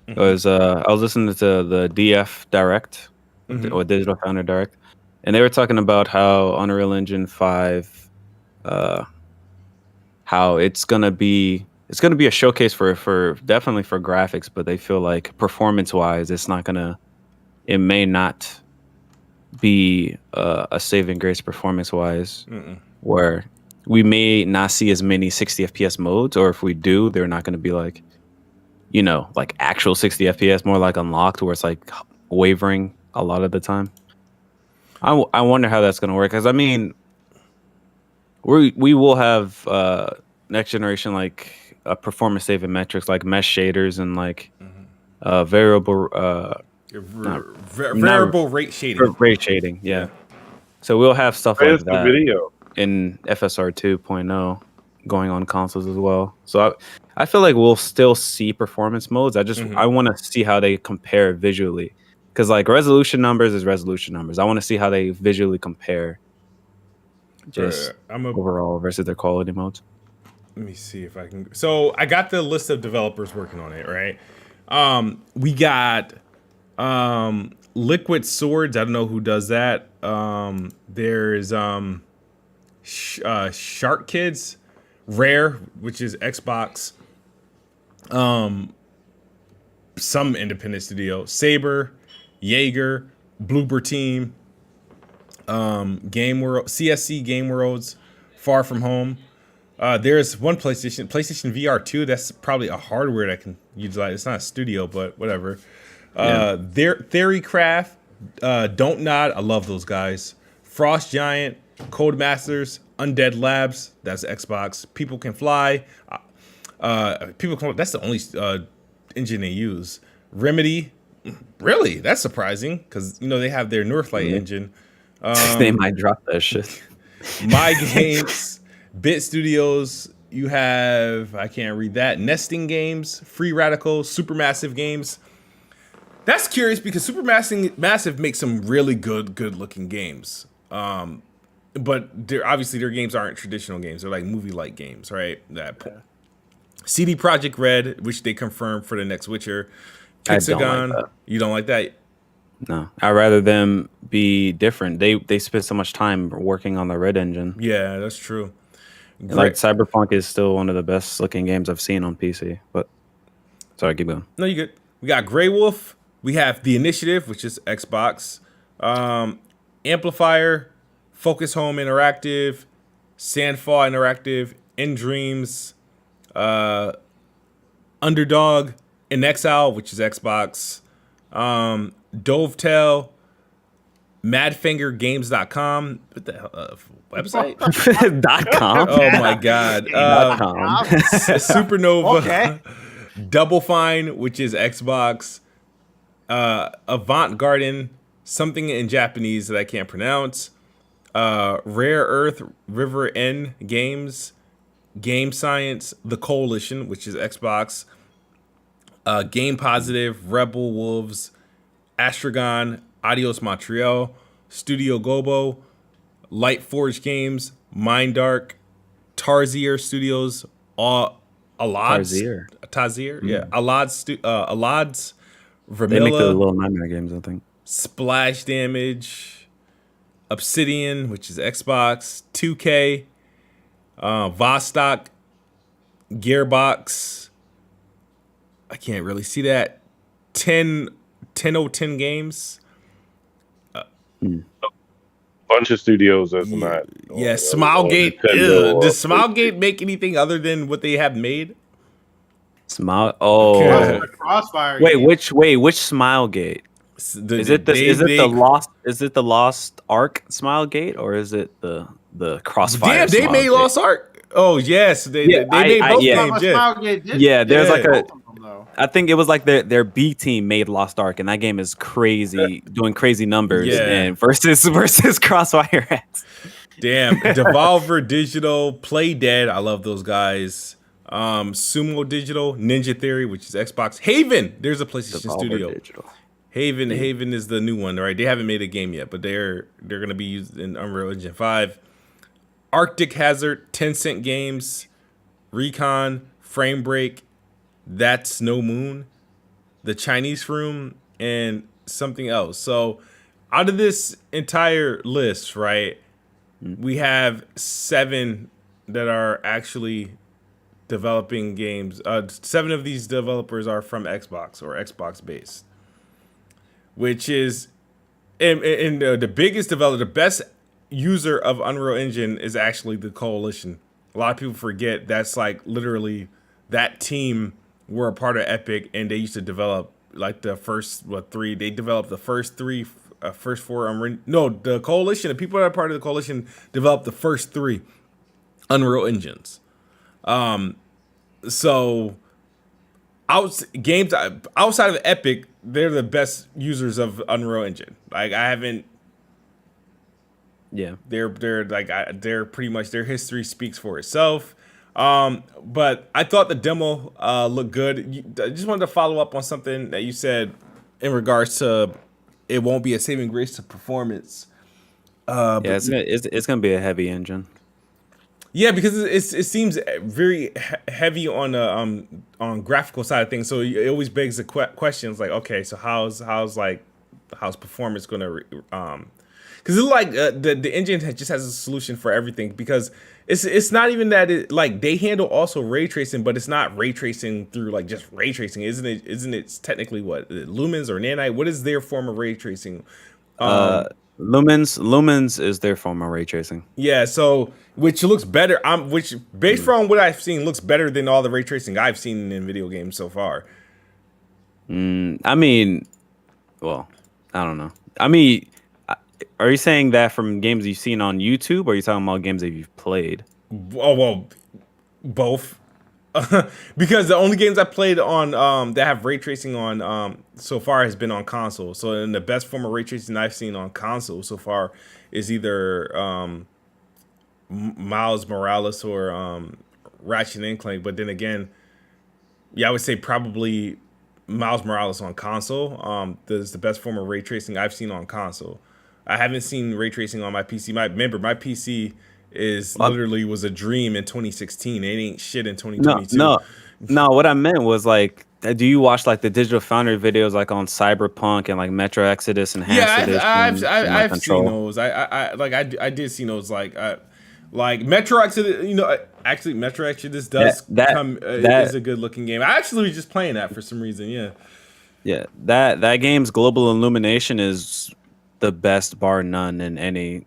It was I was listening to the DF Direct or Digital Founder Direct, and they were talking about how Unreal Engine 5, how it's gonna be a showcase for definitely for graphics, but they feel like performance wise, it may not be a saving grace performance wise, where we may not see as many 60 FPS modes, or if we do, they're not going to be like, like actual 60 FPS, more like unlocked, where it's like wavering a lot of the time. I wonder how that's going to work, because I mean, we will have next generation like performance saving metrics like mesh shaders and like variable variable rate shading. Rate shading, yeah. So we'll have stuff Where's like the that video? in FSR 2.0 going on consoles as well. So I feel like we'll still see performance modes. I want to see how they compare visually, because like resolution numbers is resolution numbers. I want to see how they visually compare just overall versus their quality modes. Let me see if I can. So I got the list of developers working on it, right? We got Liquid Swords. I don't know who does that. There's Shark Kids, Rare, which is Xbox. Some independent studio, Saber, Jaeger, Bloober Team, Game World, CSC Game Worlds, Far From Home. There's one PlayStation VR 2. That's probably a hardware that can utilize. It's not a studio, but whatever. Theorycraft, Don't Nod. I love those guys. Frost Giant, Codemasters, Undead Labs. That's Xbox. People Can Fly. That's the only engine they use. Remedy. Really? That's surprising, because they have their Northlight engine. They might drop that shit. My Games. Bit Studios, you have, I can't read that, Nesting Games, Free Radical, Supermassive Games. That's curious, because Supermassive makes some really good looking games. But obviously their games aren't traditional games. They're like movie-like games, right? CD Projekt Red, which they confirmed for the next Witcher. Pixagon, you don't like that? No, I'd rather them be different. They spend so much time working on the Red engine. Yeah, that's true. Like Cyberpunk is still one of the best looking games I've seen on PC. But sorry, keep going. No, you good. We got Grey Wolf. We have The Initiative, which is Xbox. Amplifier, Focus Home Interactive, Sandfall Interactive, In Dreams, Underdog, In Exile, which is Xbox. Dovetail, MadfingerGames.com. What the hell? Website? .com. Oh my God. Supernova. Okay. Double Fine, which is Xbox. Avant Garden, something in Japanese that I can't pronounce. Rare Earth, River N Games, Game Science, The Coalition, which is Xbox. Game Positive, Rebel Wolves, Astragon, Adios Montreal, Studio Gobo, Lightforge Games, Mind Dark, Tarsier Studios, Tarsier. Yeah. Alad's Vermilla. They make the Little Nightmare games, I think. Splash Damage, Obsidian, which is Xbox, 2K, Vostok, Gearbox. I can't really see that. 10 Games. Bunch of studios that's not. Yeah, Smilegate. Does Smilegate make anything other than what they have made? Smile. Oh, Crossfire. wait, game. which Smilegate? Is it the Lost Ark Smilegate, or is it the Crossfire? Damn, they made Lost Ark. Oh yes, they made both games. Yeah, there's like both of them, though. I think it was like their B team made Lost Ark, and that game is crazy, doing crazy numbers, and versus Crossfire X. Damn, Devolver Digital, Play Dead. I love those guys. Sumo Digital, Ninja Theory, which is Xbox. Haven. There's a PlayStation Devolver Studio. Digital. Haven is the new one, right? They haven't made a game yet, but they're gonna be used in Unreal Engine 5. Arctic Hazard, Tencent Games, Recon, Frame Break, That's No Moon, the Chinese room, and something else. So out of this entire list, right, we have 7 that are actually developing games. 7 of these developers are from Xbox or Xbox based, which is, and the biggest developer, the best user of Unreal Engine is actually the Coalition. A lot of people forget that's like literally that team were a part of Epic, and they used to develop like the first 3. They developed the first 3, first 4. No, the Coalition, the people that are part of the Coalition developed the first 3 Unreal Engines. So games outside of Epic, they're the best users of Unreal Engine. Like I haven't. Yeah, they're pretty much, their history speaks for itself. But I thought the demo looked good. I just wanted to follow up on something that you said in regards to it won't be a saving grace to performance. Yeah, it's gonna be a heavy engine. Yeah, because it seems very heavy on the graphical side of things. So it always begs the questions like, okay, so how's performance gonna because it's like the engine just has a solution for everything, because it's not even that it, like they handle also ray tracing, but it's not ray tracing through like just ray tracing, isn't it? Isn't it technically what, lumens or nanite? What is their form of ray tracing? Lumens is their form of ray tracing. Yeah, so which looks better. Which based from what I've seen looks better than all the ray tracing I've seen in video games so far. I mean, well, I don't know. I mean, are you saying that from games you've seen on YouTube, or are you talking about games that you've played? Oh well, both. Because the only games I played on that have ray tracing on so far has been on console. So in the best form of ray tracing I've seen on console so far is either Miles Morales or Ratchet and Clank. But then again, yeah, I would say probably Miles Morales on console. Is the best form of ray tracing I've seen on console. I haven't seen ray tracing on my PC. My PC is literally was a dream in 2016. It ain't shit in 2022. No. What I meant was like, do you watch like the Digital Foundry videos like on Cyberpunk and like Metro Exodus and I've seen those. I did see those like Metro Exodus. You know, actually Metro Exodus does is a good looking game. I actually was just playing that for some reason. Yeah. That game's global illumination is the best bar none in any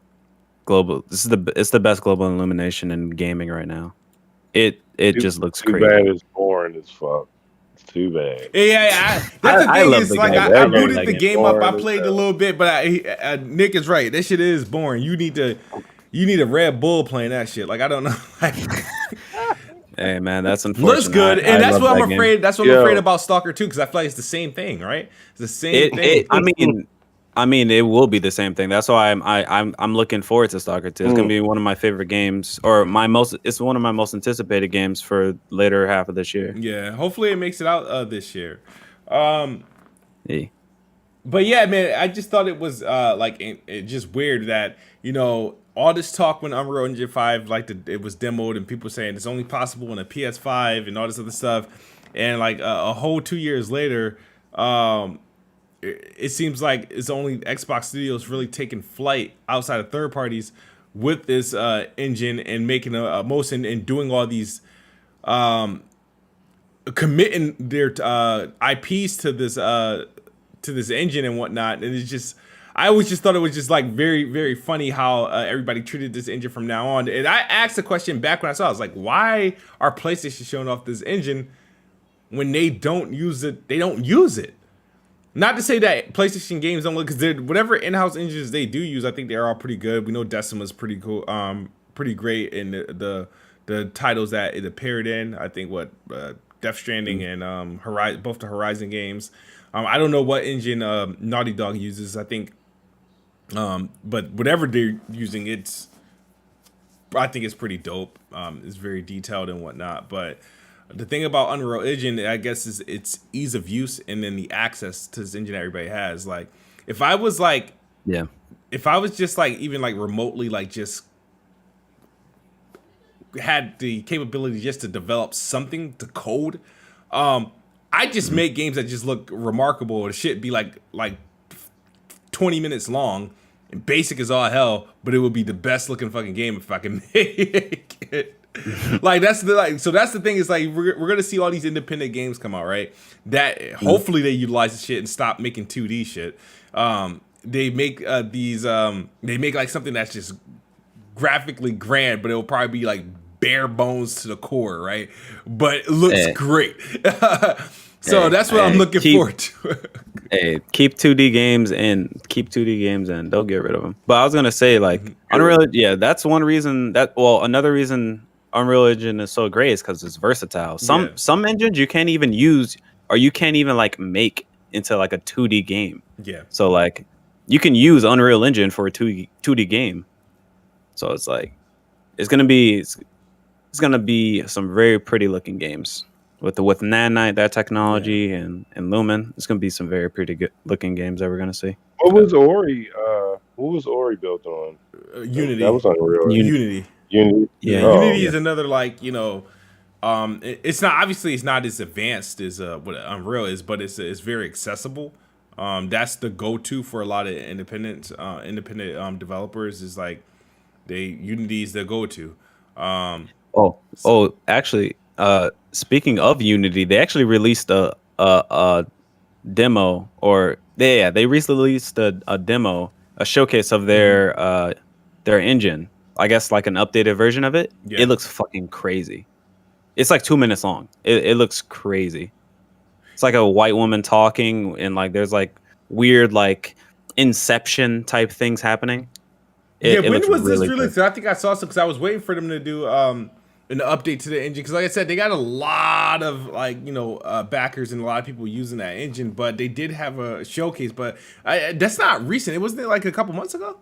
global. It's the best global illumination in gaming right now. It just looks crazy. Too bad it's boring as fuck. It's too bad. Yeah. That's the thing. Is like I booted the game up. I played a little bit, but Nick is right. That shit is boring. You need a Red Bull playing that shit. Like I don't know. Hey man, that's unfortunate. Looks good, and that's what I'm afraid. That's what I'm afraid about Stalker 2, because I feel like it's the same thing, right? It's the same thing. I mean, it will be the same thing. That's why I'm looking forward to Stalker 2. It's gonna be one of my favorite games, or it's one of my most anticipated games for later half of this year. Yeah, hopefully it makes it out this year. Yeah. But yeah, man, I just thought it was just weird that, you know, all this talk when Unreal Engine 5 it was demoed and people saying it's only possible on a PS5 and all this other stuff, and like a whole 2 years later, it seems like it's only Xbox Studios really taking flight outside of third parties with this engine and making a motion and doing all these committing their IPs to this engine and whatnot. And it's just, I always just thought it was just like very, very funny how everybody treated this engine from now on. And I asked the question back when I saw it, I was like, why are PlayStation showing off this engine when they don't use it? They don't use it. Not to say that PlayStation games don't look, because whatever in-house engines they do use, I think they're all pretty good. We know Decima's pretty cool, pretty great in the titles that it appeared in. I think Death Stranding and Horizon, both the Horizon games. I don't know what engine Naughty Dog uses. I think, but whatever they're using, I think it's pretty dope. It's very detailed and whatnot. But the thing about Unreal Engine, I guess, is its ease of use and then the access to this engine that everybody has. Like, if I was just like even like remotely like just had the capability just to develop something to code, I just make games that just look remarkable. The shit be like 20 minutes long and basic as all hell, but it would be the best looking fucking game if I can make it. Like that's the thing is like we're gonna see all these independent games come out, right? That hopefully they utilize the shit and stop making 2D shit. They make they make like something that's just graphically grand, but it'll probably be like bare bones to the core, right? But it looks great. So that's what I'm looking forward to. Keep 2D games in. Don't get rid of them. But I was gonna say, like, Unreal. Yeah, that's one reason. Another reason Unreal Engine is so great is because it's versatile. Some engines you can't even use, or you can't even like make into like a 2D game. Yeah. So like, you can use Unreal Engine for a 2D game. So it's like, it's gonna be some very pretty looking games. With Nanite, that technology, and Lumen, it's gonna be some very pretty good looking games that we're gonna see. What was Ori? What was Ori built on? Unity. That was Unreal. Unity. Yeah. Unity is another like it's not as advanced as what Unreal is, but it's very accessible. That's the go-to for a lot of independent developers. Is like Unity is the go-to. Actually. Speaking of Unity, they actually released a demo, or they released a demo, a showcase of their engine. I guess like an updated version of it. Yeah. It looks fucking crazy. It's like 2 minutes long. It looks crazy. It's like a white woman talking, and like there's like weird like Inception type things happening. When was this released? I think I saw some because I was waiting for them to do an update to the engine, because like I said, they got a lot of backers and a lot of people using that engine, but they did have a showcase, but that's not recent. It wasn't like a couple months ago.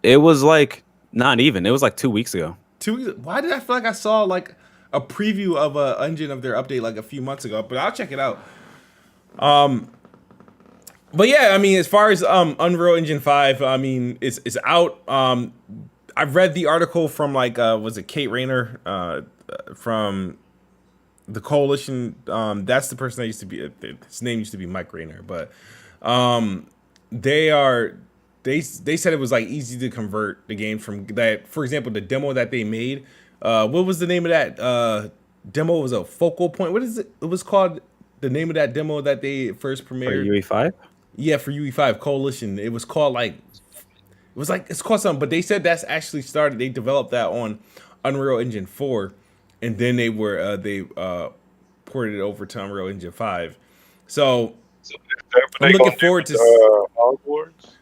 It was like not even. It was like 2 weeks ago. 2 weeks. Why did I feel like I saw like a preview of a engine of their update like a few months ago? But I'll check it out. But yeah, I mean, as far as Unreal Engine 5, I mean, it's out. I've read the article from like was it Kate Rayner from the Coalition? That's the person that used to be. His name used to be Mike Rayner, but they said it was like easy to convert the game from that. For example, the demo that they made. What was the name of that demo? It was a focal point. What is it? It was called the name of that demo that they first premiered. For UE5. Yeah, for UE5 Coalition. It was called it's called something, but they said that's actually started. They developed that on Unreal Engine 4, and then they ported it over to Unreal Engine 5. So I'm looking forward to Hogwarts.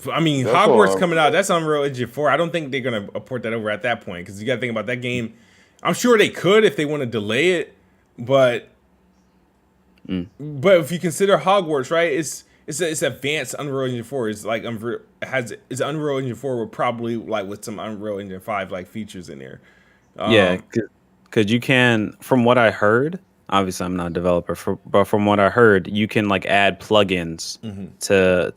I mean, that's Hogwarts coming out. That's Unreal Engine 4. I don't think they're gonna port that over at that point, because you got to think about that game. I'm sure they could if they want to delay it, but if you consider Hogwarts, right? It's advanced Unreal Engine 4. It's like it's Unreal Engine 4 with probably like with some Unreal Engine 5 like features in there. Yeah, because you can, from what I heard, obviously I'm not a developer, but from what I heard, you can like add plugins to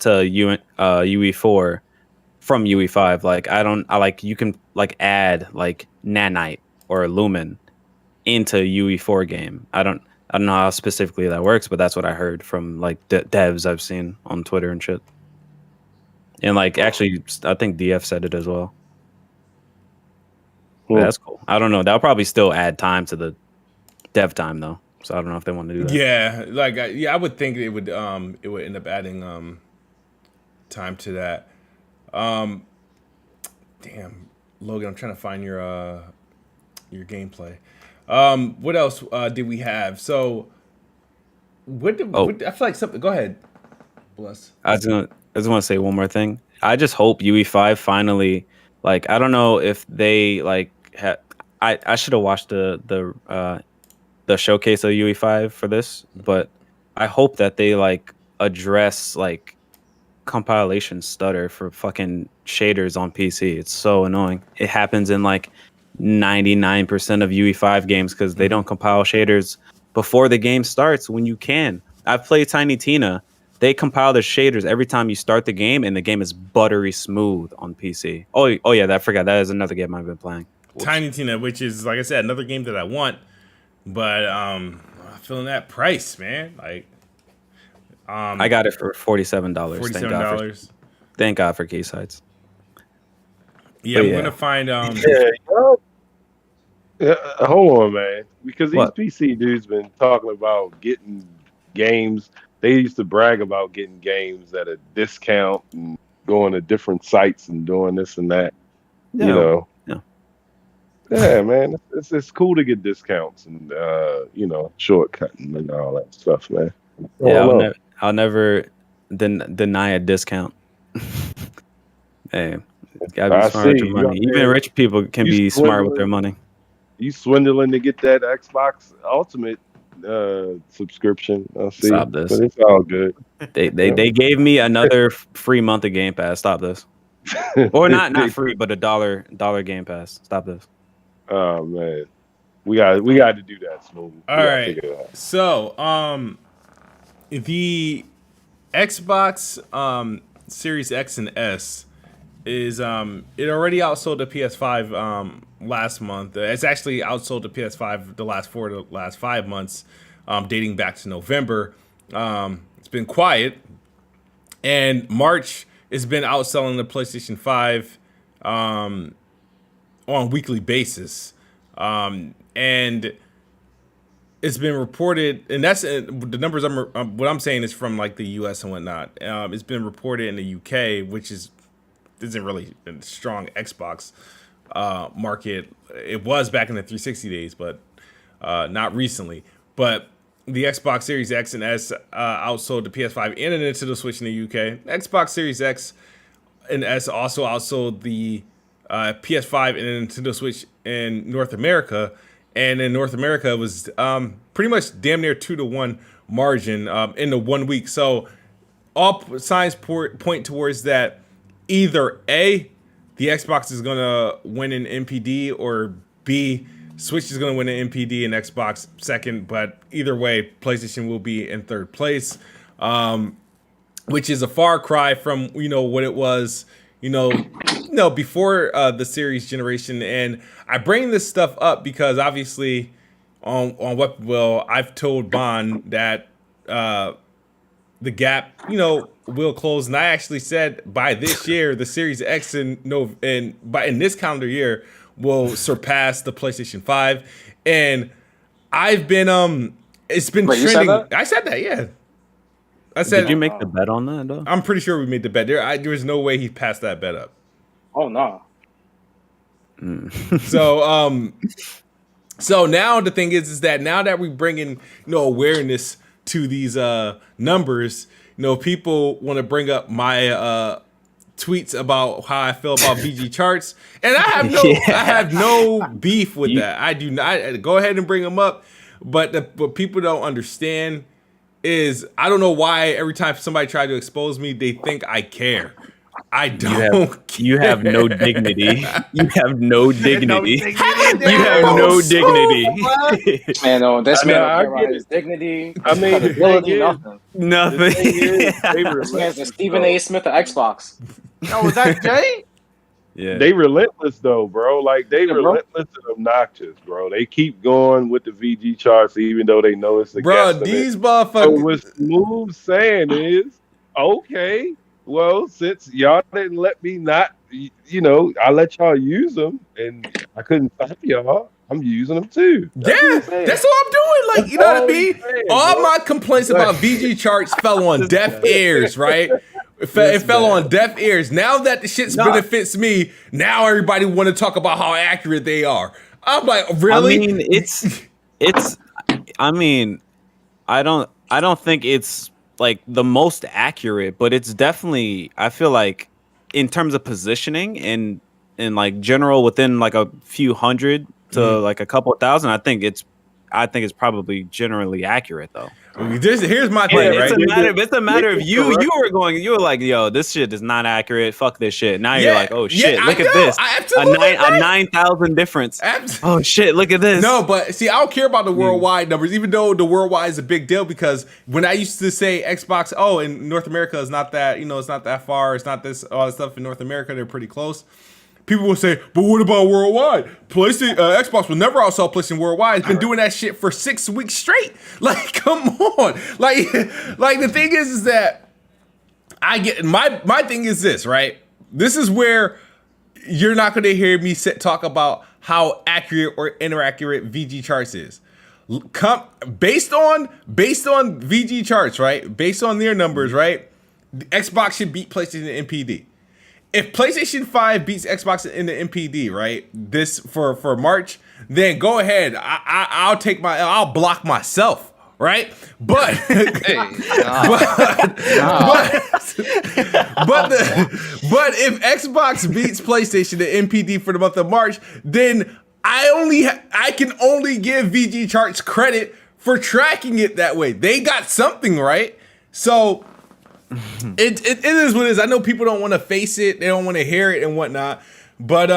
UE4 from UE5. Like you can like add like Nanite or Lumen into UE4 game. I don't know how specifically that works, but that's what I heard from like devs I've seen on Twitter and shit. And like actually, I think DF said it as well. Cool. That's cool. I don't know. That'll probably still add time to the dev time though. So I don't know if they want to do that. Yeah, I would think it would end up adding time to that. Damn, Logan, I'm trying to find your gameplay. What else did we have? So, I feel like something. Go ahead. Bless. I just want to say one more thing. I just hope UE5 finally, like, I don't know if they like I should have watched the showcase of UE5 for this, but I hope that they like address like compilation stutter for fucking shaders on PC. It's so annoying. It happens in like 99% of UE5 games because they don't compile shaders before the game starts when you can. I've played Tiny Tina. They compile their shaders every time you start the game, and the game is buttery smooth on PC. Oh yeah, I forgot. That is another game I've been playing. Whoops. Tiny Tina, which is, like I said, another game that I want, but feeling that price, man. Like, I got it for $47. $47. Thank God for Keysights. Yeah, I'm gonna find hold on, man, because these What? PC dudes been talking about getting games. They used to brag about getting games at a discount and going to different sites and doing this and that. Yeah. You know. Yeah. Yeah, man, it's cool to get discounts and shortcutting and all that stuff, man. Yeah, I'll never deny a discount. Hey, gotta be smart with your money. Even rich people can be smart with their money. You swindling to get that Xbox Ultimate subscription. I see. Stop this. But it's all good. They gave me another free month of Game Pass. Stop this. Or not free, but $1 Game Pass. Stop this. Oh man, we got to do that, Smooth. all right. So, the Xbox Series X and S is it already outsold the PS5 last month. It's actually outsold the PS5 the last 5 months, dating back to November. It's been quiet, and March has been outselling the PlayStation 5 on a weekly basis, and it's been reported, and that's the numbers. What I'm saying is from like the U.S. and whatnot. It's been reported in the U.K., which isn't really a strong Xbox market. It was back in the 360 days, but not recently. But the Xbox Series X and S outsold the PS5 and the Nintendo Switch in the UK. Xbox Series X and S also outsold the PS5 and the Nintendo Switch in North America. And in North America, it was pretty much damn near 2-to-1 margin in the 1 week. So all signs point towards that either A, the Xbox is going to win an NPD, or B, Switch is going to win an NPD and Xbox second. But either way, PlayStation will be in third place, which is a far cry from, what it was, before the series generation. And I bring this stuff up because obviously on what I've told Bond that the gap, will close. And I actually said by this year, the Series X in this calendar year will surpass the PlayStation 5. And I've been it's been trending. You said that? I said that, yeah. I said, did you make the bet on that, though? I'm pretty sure we made the bet. There was no way he passed that bet up. Oh no. So now the thing is that now that we bring in awareness to these numbers, people want to bring up my tweets about how I feel about VG charts, and I have no beef with that. I do not. Go ahead and bring them up, but what people don't understand is I don't know why every time somebody tries to expose me, they think I care. I don't. You have no dignity. You have no dignity. dignity. You have no dignity. Man, no, this man don't care about his dignity. I mean, credibility, nothing. Nothing. This man's the Stephen A. Smith of Xbox. Oh, was that Jay? Yeah. They relentless though, bro. Like they Yeah, bro. relentless and obnoxious, bro. They keep going with the VG charts even though they know it's a Bro, guesstimate. these So motherfuckers. what Smooth saying is, okay, well, since y'all didn't let me not, I let y'all use them, and I couldn't stop y'all. I'm using them too. Yeah, that's what I'm doing. Like, you know what I mean? All my complaints about VG charts fell on deaf ears, right? It fell on deaf ears. Now that the shit benefits me, now everybody want to talk about how accurate they are. I'm like, really? I mean, it's. I mean, I don't think it's like the most accurate, but it's definitely. I feel like in terms of positioning and like general within like a few hundred to like a couple of thousand, I think it's probably generally accurate though. Here's my thing, right? It's a matter of you were like, yo, this shit is not accurate. Fuck this shit. Now you're like, oh shit, look at this. A 9,000 difference. Oh shit, look at this. No, but see, I don't care about the worldwide numbers, even though the worldwide is a big deal, because when I used to say Xbox, in North America is not that, it's not that far, it's not this, all this stuff in North America, they're pretty close. people will say, but what about worldwide? PlayStation, Xbox will never outsell PlayStation worldwide. It's been doing that shit for 6 weeks straight. Like, come on. Like the thing is that I get my thing is this, right? This is where you're not going to hear me talk about how accurate or inaccurate VG charts is. Based on VG charts, right? Based on their numbers, right? The Xbox should beat PlayStation in NPD. If PlayStation 5 beats Xbox in the NPD, right? This for March, then go ahead. I'll block myself, right? But if Xbox beats PlayStation in NPD for the month of March, then I can only give VG charts credit for tracking it that way. They got something right. So it is what it is. I know people don't want to face it, they don't want to hear it and whatnot. But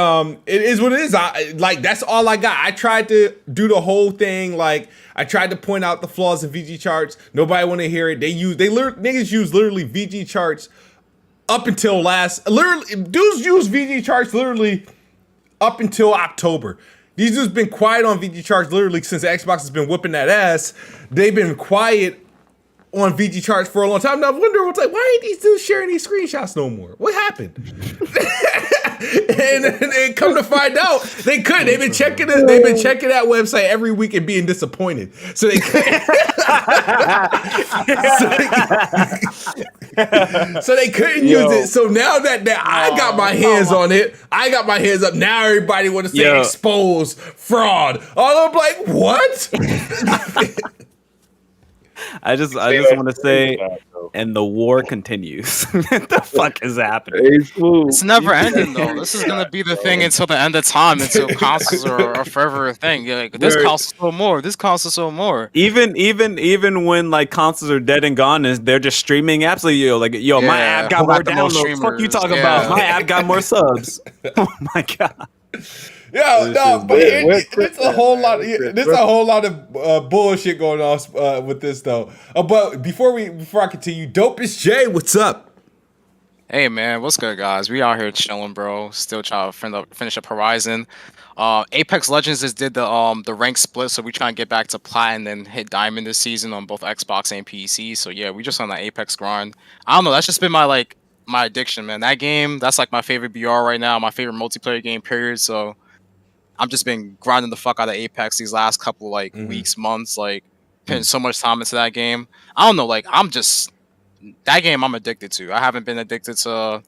it is what it is. That's all I got. I tried to do the whole thing. Like, I tried to point out the flaws in VG charts. Nobody want to hear it. Niggas use literally VG charts up until dudes use VG charts literally up until October. These dudes been quiet on VG charts literally since Xbox has been whipping that ass. They've been quiet on VG charts for a long time. Now I wonder why ain't these dudes sharing these screenshots no more? What happened? and come to find out, they couldn't. They've been checking that website every week and being disappointed. So they couldn't. so they couldn't use it. So now that I got my hands on it, I got my hands up. Now everybody want to say expose fraud. All I'm like, what? I just want to say, and the war continues. What the fuck is happening? It's never ending though. This is gonna be the thing until the end of time, until consoles are forever a thing. You're like, this costs so more. This costs so more. Even when like consoles are dead and gone, and they're just streaming apps. Like, my app got more downloads. What you talking about? My app got more subs. Oh my god. But it's a whole lot. There's a whole lot of bullshit going on with this though. But before I continue, Dopest J, what's up? Hey man, what's good, guys? We out here chilling, bro. Still trying to finish up Horizon. Apex Legends just did the rank split, so we trying to get back to platinum and hit diamond this season on both Xbox and PC. So yeah, we just on that Apex grind. I don't know. That's just been my addiction, man. That game, that's like my favorite BR right now. My favorite multiplayer game, period. So I've just been grinding the fuck out of Apex these last couple weeks, months, putting so much time into that game. I don't know, that game I'm addicted to. I haven't been addicted to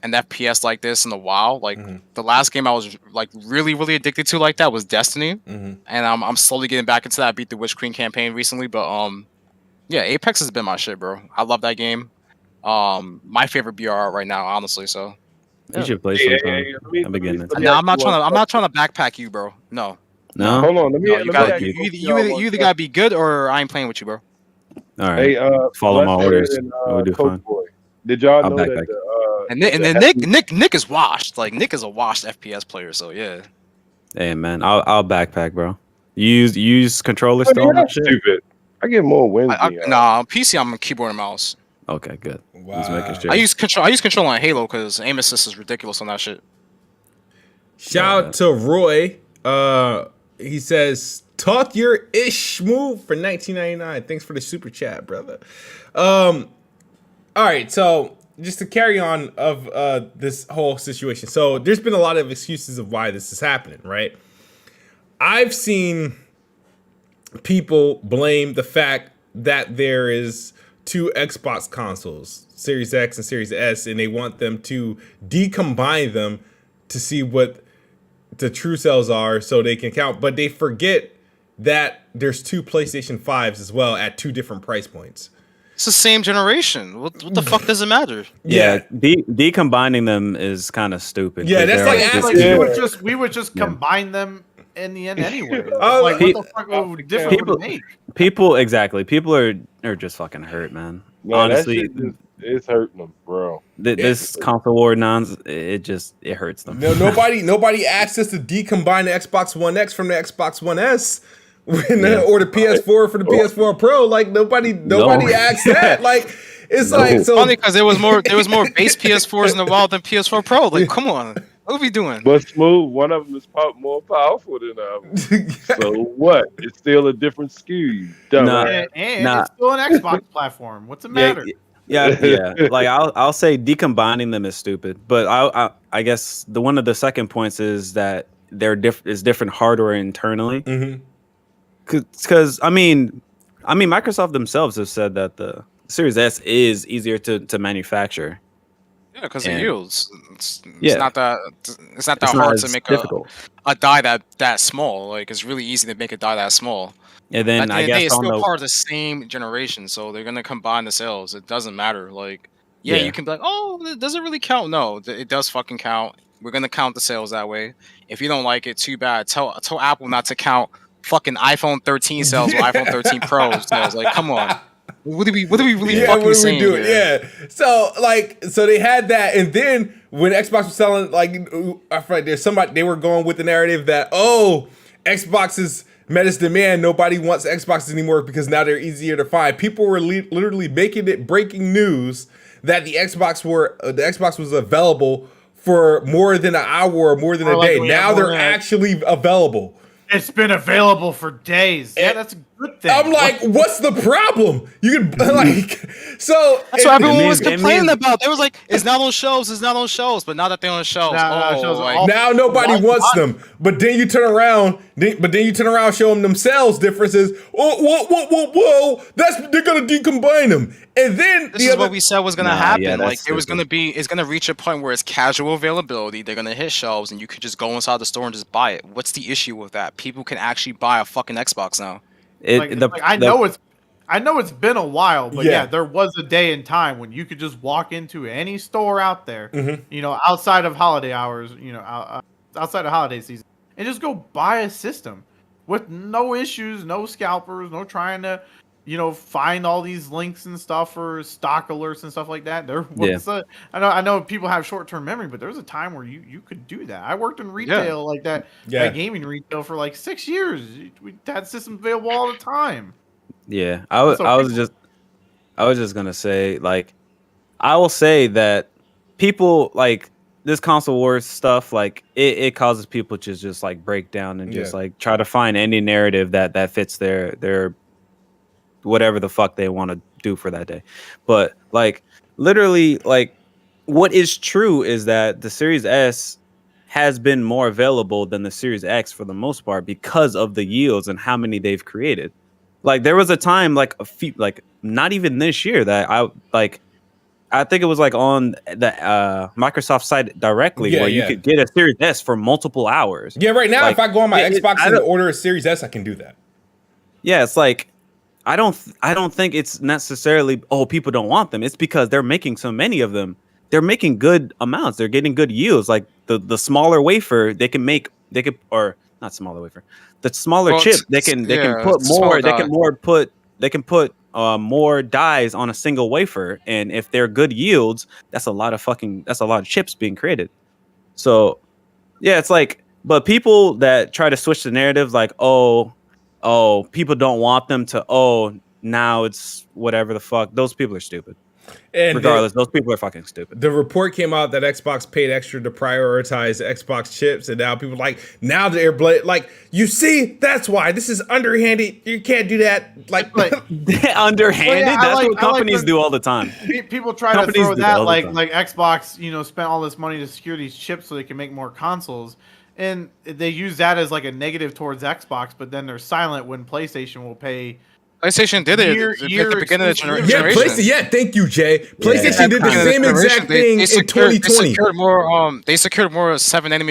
an FPS like this in a while. The last game I was really, really addicted to like that was Destiny, and I'm slowly getting back into that. I beat the Witch Queen campaign recently, but yeah, Apex has been my shit, bro. I love that game. My favorite BR right now, honestly. So. You should play sometime. No, I'm not trying to backpack you, bro. No. Hold on. You either gotta be good or I ain't playing with you, bro. All right. Hey, follow my orders. We'll do fine. Did y'all know that? And then Nick is washed. Nick is a washed FPS player. So yeah. Hey man, I'll backpack, bro. You use controller still? That's stupid. I get more wins. Nah, PC I'm on keyboard and mouse. Okay, good. Wow. I use control on Halo because aim assist is ridiculous on that shit. Shout out to Roy. He says, "Talk your ish move for $19.99. Thanks for the super chat, brother." All right, so just to carry on of this whole situation. So there's been a lot of excuses of why this is happening, right? I've seen people blame the fact that there is 2 Xbox consoles, Series X and Series S, and they want them to decombine them to see what the true sales are so they can count. But they forget that there's 2 PlayStation 5s as well at 2 different price points. It's the same generation. What the fuck does it matter? Yeah, decombining them is kind of stupid. Yeah, that's like asking. We would just combine them in the end anyway. What the fuck different would it make? People are just fucking hurt, man. Yeah, honestly, it's hurting them, bro. This console war it hurts them. No, nobody asked us to decombine the Xbox One X from the Xbox One S or the PS4 for the PS4 Pro. Nobody asked that. It's so funny because there was more base PS4s in the wild than PS4 Pro. Come on. What we doing? But smooth, one of them is more powerful than the other. So what? It's still a different SKU. Nah. And Nah. it's still an Xbox platform. What's the matter? Yeah. Like I'll say decombining them is stupid, but I guess one of the second points is that is different hardware internally. Because I mean, Microsoft themselves have said that the Series S is easier to manufacture. Yeah, because it yields. It's Yeah. not that hard to make a die that small. Like it's really easy to make a die that small. And then At the I end of the day, guess it's still part of the same generation, so they're gonna combine the sales. It doesn't matter. Like, yeah, you can be like, oh, it doesn't really count. No, it does fucking count. We're gonna count the sales that way. If you don't like it, too bad. Tell Apple not to count fucking iPhone 13 sales or iPhone 13 Pro sales. Like, come on. What are we really fucking saying here? Yeah. So they had that, and then when Xbox was selling, like, I feel like there's somebody, they were going with the narrative that, Xbox is met its demand. Nobody wants Xboxes anymore because now they're easier to find. People were literally making it breaking news that the Xbox was available for more than an hour or more than a day. Now they're actually available. It's been available for days. Yeah, that's a good thing. I'm like, what's the problem? You could so. That's what everyone was complaining about. They was like, "It's not on shelves. It's not on shelves." But now that they're on shelves, now nobody wants them. But then you turn around. Show them themselves differences. Whoa! They're gonna decombine them. And then this is what we said was gonna happen. Like it was gonna be, it's gonna reach a point where it's casual availability. They're gonna hit shelves, and you could just go inside the store and just buy it. What's the issue with that? People can actually buy a fucking Xbox now. I know it's been a while, but yeah, there was a day and time when you could just walk into any store out there, outside of holiday hours, outside of holiday season, and just go buy a system with no issues, no scalpers, no trying to, find all these links and stuff or stock alerts and stuff like that. I know people have short-term memory, but there was a time where you could do that. I worked in retail like that, gaming retail for like 6 years. We had systems available all the time. Yeah, I was just gonna say, like, I will say that people like this console wars stuff, like it causes people to just like break down and just like try to find any narrative that fits their whatever the fuck they want to do for that day. But like literally, like what is true is that the Series S has been more available than the Series X for the most part because of the yields and how many they've created. Like there was a time, like not even this year, that I think it was like on the Microsoft site directly where you could get a Series S for multiple hours. Yeah, right now, like, if I go on my Xbox and order a Series S, I can do that. Yeah, it's like I don't think it's necessarily people don't want them. It's because they're making so many of them. They're making good amounts. They're getting good yields. Like the smaller wafer, the smaller chip, they can put more. They can put more dies on a single wafer, and if they're good yields, that's a lot of chips being created. So yeah, it's like, but people that try to switch the narrative, like people don't want them to now it's whatever the fuck, those people are stupid. And regardless, those people are fucking stupid. The report came out that Xbox paid extra to prioritize Xbox chips, and now people they're like, you see, that's why this is underhanded. You can't do that. Like underhanded. That's what companies do all the time. People try to throw that like Xbox, spent all this money to secure these chips so they can make more consoles, and they use that as like a negative towards Xbox. But then they're silent when PlayStation will pay. PlayStation did it at the beginning of the generation. Thank you, Jay. PlayStation did the same exact thing in 2020. They secured more 7nm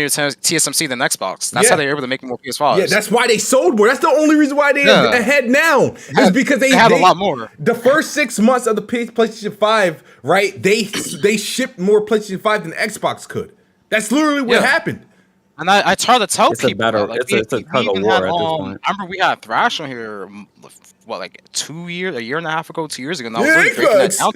TSMC than Xbox. That's how they were able to make more PS5s. Yeah, that's why they sold more. That's the only reason why they're ahead now. Is because they had a lot more. The first 6 months of the PlayStation 5, right? They shipped more PlayStation 5 than Xbox could. That's literally what happened. And I try to tell people it's a tug of war at this point. I remember we had Thrash on here. Like 2 years, a year and a half ago, 2 years ago. And I was really breaking that down.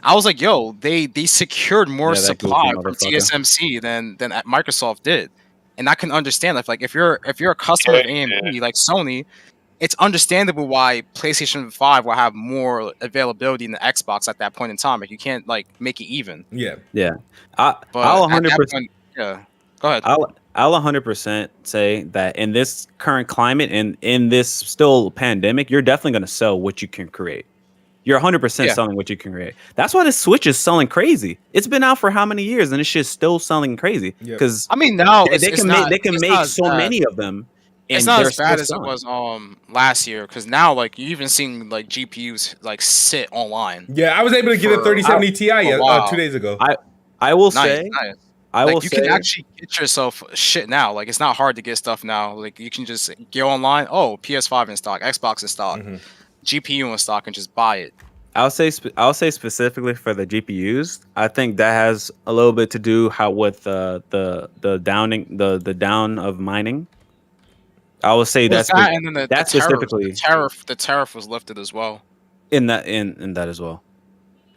I was like, yo, they secured more supply from TSMC than Microsoft did, and I can understand that. Like if you're a customer of AMD, like Sony, it's understandable why PlayStation 5 will have more availability than the Xbox at that point in time. Like you can't like make it even. Yeah. I'll 100%. Yeah. Go ahead. I'll 100% say that in this current climate and in this still pandemic, you're definitely going to sell what you can create. You're 100% Yeah. selling what you can create. That's why the Switch is selling crazy. It's been out for how many years, and it's just still selling crazy. Yep. Because I mean, now they it's can not, make it's not as so bad. many of them, and It's not they're as bad still as it selling. was last year, because now like you even seen like GPUs like sit online Yeah, I was able to get a for 3070 Ti for a 2 while. days ago. I will Nice, say, nice. I will Like you can say, actually get yourself shit now. Like it's not hard to get stuff now. Like you can just go online. Oh, PS5 in stock, Xbox in stock, Mm-hmm. GPU in stock, and just buy it. I'll say specifically for the GPUs, I think that has a little bit to do with the downing the down of mining. I will say Was that's that and then the that's tariff, specifically the tariff was lifted as well. in that as well.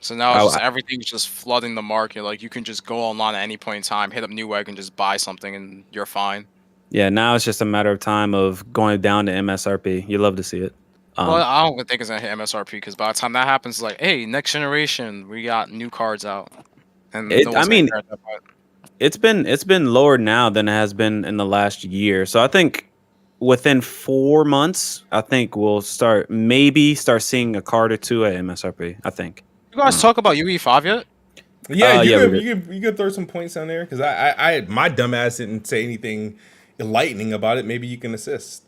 So now it's just I- everything's just flooding the market. Like you can just go online at any point in time, hit up Newegg, and just buy something, and you're fine. Yeah, now it's just a matter of time of going down to MSRP. You love to see it. Well, I don't think it's gonna hit MSRP because by the time that happens, like, hey, next generation, we got new cards out, and no one's gonna care at that point. it's been lower now than it has been in the last year. So I think within 4 months, I think we'll start seeing a card or two at MSRP. I think. You guys talk about UE5 yet? Yeah, yeah, you could throw some points on there because I my dumbass didn't say anything enlightening about it. Maybe you can assist.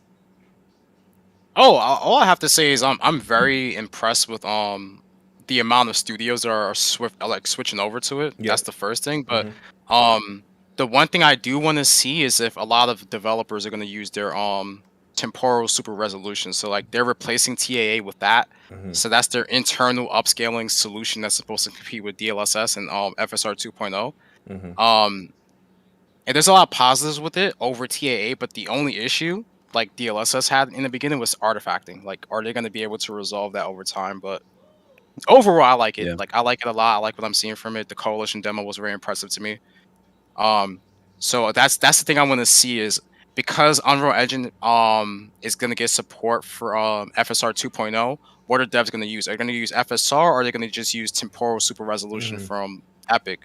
Oh, all I have to say is I'm very impressed with the amount of studios that are switching over to it. Yep. That's the first thing. But the one thing I do want to see is if a lot of developers are going to use their temporal super resolution. So like they're replacing TAA with that. So that's their internal upscaling solution that's supposed to compete with DLSS and FSR 2.0. And there's a lot of positives with it over TAA, but the only issue like DLSS had in the beginning was artifacting. Like, are they going to be able to resolve that over time? But overall, I like it. Yeah. Like, I like it a lot. I like what I'm seeing from it. The Coalition demo was very impressive to me. So that's the thing I want to see is because Unreal Engine is going to get support for FSR 2.0. What are devs going to use? Are they going to use FSR or are they going to just use temporal super resolution from Epic?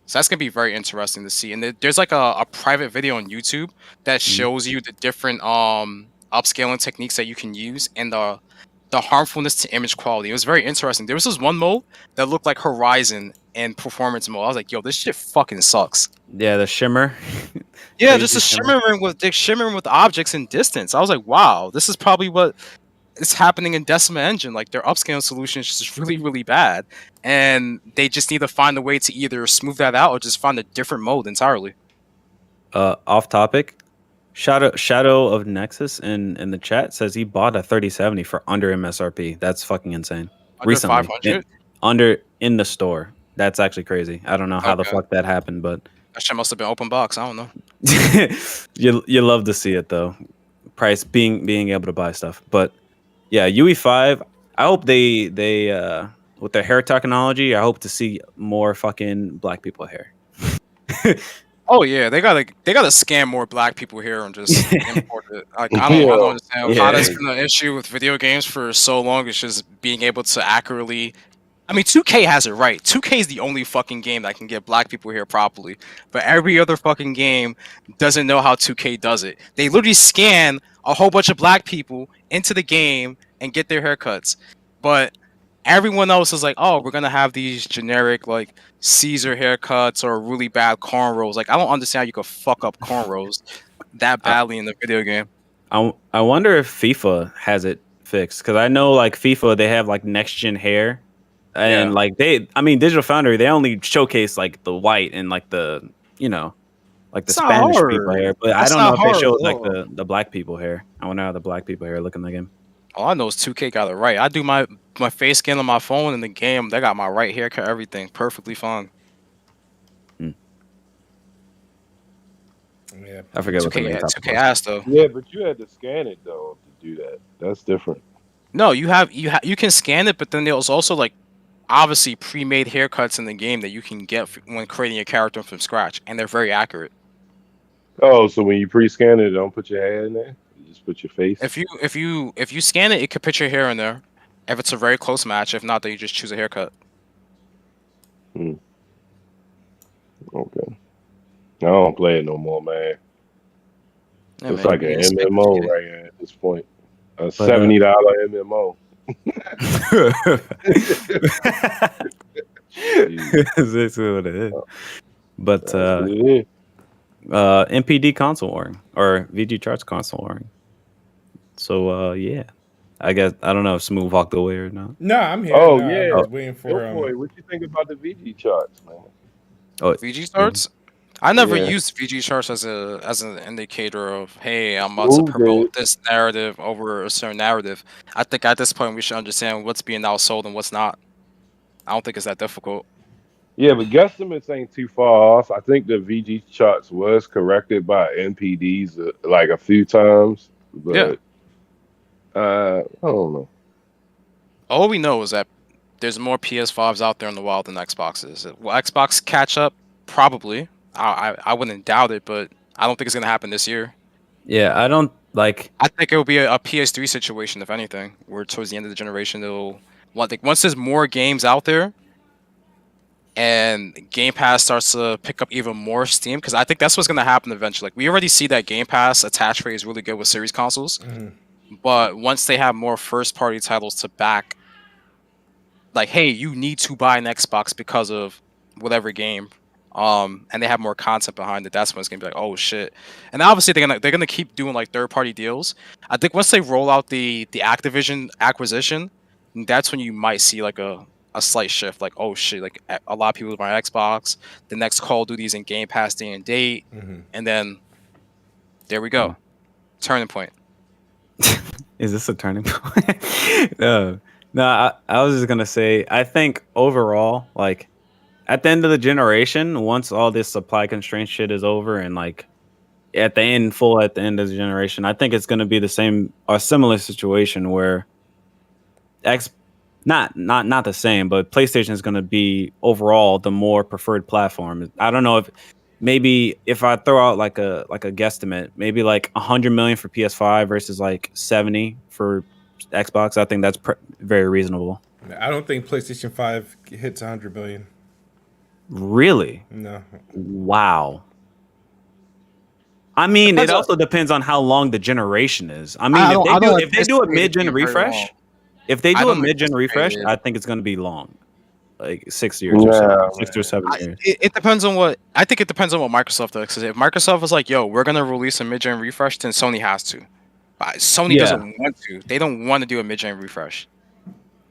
So that's gonna be very interesting to see. And there's like a private video on YouTube that shows you the different upscaling techniques that you can use and the harmfulness to image quality. It was very interesting. There was this one mode that looked like Horizon in performance mode. I was like, yo, this shit fucking sucks. Yeah, the shimmer. Yeah, just the shimmering with objects in distance. I was like, wow, this is probably what is happening in Decima Engine. Like their upscaling solution is just really, really bad. And they just need to find a way to either smooth that out or just find a different mode entirely. Off topic. Shadow of Nexus in the chat says he bought a 3070 for under MSRP. That's fucking insane. Under Recently, 500? In the store. That's actually crazy. I don't know how the fuck that happened, but that shit must have been open box. I don't know. you love to see it though. Price being able to buy stuff, but yeah, UE5. I hope they with their hair technology. I hope to see more fucking black people hair. Oh yeah, they gotta scam more black people here and just import it. Like I don't understand how that's been an issue with video games for so long. It's just being able to accurately. I mean, 2K has it right. 2K is the only fucking game that can get black people here properly. But every other fucking game doesn't know how 2K does it. They literally scan a whole bunch of black people into the game and get their haircuts. But everyone else is like, oh, we're going to have these generic, like, Caesar haircuts or really bad cornrows. Like, I don't understand how you could fuck up cornrows that badly in the video game. I wonder if FIFA has it fixed. Because I know, like, FIFA, they have, like, next-gen hair. And like Digital Foundry, they only showcase like the white and like the like the Spanish people hair, but I don't know if they show like the black people hair. I wonder how the black people hair look in the game. All I know is 2K got it right. I do my face scan on my phone in the game. They got my right haircut, everything perfectly fine. Yeah, I forget what the main topic 2K ass though. Yeah, but you had to scan it though to do that. That's different. No, you can scan it, but then there's also like obviously pre-made haircuts in the game that you can get when creating a character from scratch, and they're very accurate. Oh, so when you pre-scan it, don't put your hair in there. You just put your face. If you scan it, it could put your hair in there. If it's a very close match, if not, then you just choose a haircut. Okay. I don't play it no more, man. Yeah, It's man, like you an need to stick MMO with it. right here at this point. A $70 MMO. That's what it is. But That's what it is. MPD console warring or VG charts console warring. So yeah, I guess I don't know if Smooth walked away or not. No, I'm here. Oh, No, I yeah. was waiting for Boy, what you think about the VG charts, man? Oh, VG charts. I never Yeah. used VG charts as an indicator of, hey, I'm about to Smooth promote did. this narrative over a certain narrative. I think at this point we should understand what's being outsold and what's not. I don't think it's that difficult. Yeah, but guesstimates ain't too far off. I think the VG charts was corrected by NPDs like a few times, but I don't know. All we know is that there's more PS5s out there in the wild than Xboxes. Will Xbox catch up? Probably. I wouldn't doubt it, but I don't think it's gonna happen this year. yeah, I don't like. I think it will be a PS3 situation, if anything, where towards the end of the generation, once there's more games out there, and Game Pass starts to pick up even more steam, because I think that's what's gonna happen eventually. Like we already see that Game Pass attach rate is really good with series consoles, but once they have more first-party titles to back, like, hey, you need to buy an Xbox because of whatever game. And they have more content behind it. That's when it's gonna be like, oh shit. And obviously they're gonna keep doing like third-party deals. I think once they roll out the Activision acquisition, that's when you might see like a slight shift. Like, oh shit, like a lot of people buy Xbox. The next Call of Duty's in Game Pass day and date, and then there we go, turning point. Is this a turning point? No. I was just gonna say. I think overall, like at the end of the generation, once all this supply constraint shit is over, and like at the end of the generation, I think it's gonna be the same or similar situation where not the same, but PlayStation is gonna be overall the more preferred platform. I don't know if I throw out like a guesstimate, maybe like 100 million for PS5 versus like 70 for Xbox. I think that's very reasonable. I don't think PlayStation 5 hits 100 million. Really? No. Wow. I mean, it also depends on how long the generation is. I mean, if they do a mid-gen refresh, I think it's going to be long, like 6 years or so, 6 or 7 years. It depends on what Microsoft does. 'Cause if Microsoft is like, "Yo, we're gonna release a mid-gen refresh," then Sony has to. Sony doesn't want to. They don't want to do a mid-gen refresh.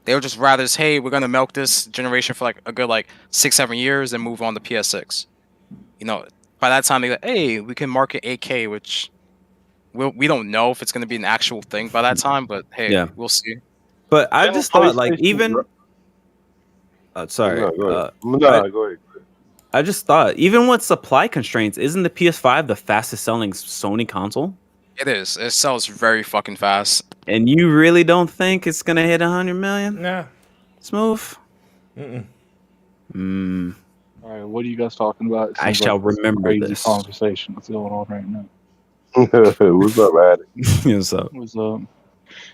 They would just rather say, hey, we're gonna milk this generation for like a good 6-7 years and move on to PS6. You know, by that time they go, hey, we can market 8K, which we don't know if it's gonna be an actual thing by that time, but hey, we'll see. But I just thought like even sorry. No, go ahead. I just thought even with supply constraints, isn't the PS5 the fastest selling Sony console? It is. It sells very fucking fast. And you really don't think it's gonna hit 100 million? Nah. Smooth. All right, what are you guys talking about? I shall remember crazy this conversation that's going on right now. What's up, Addict? What's up?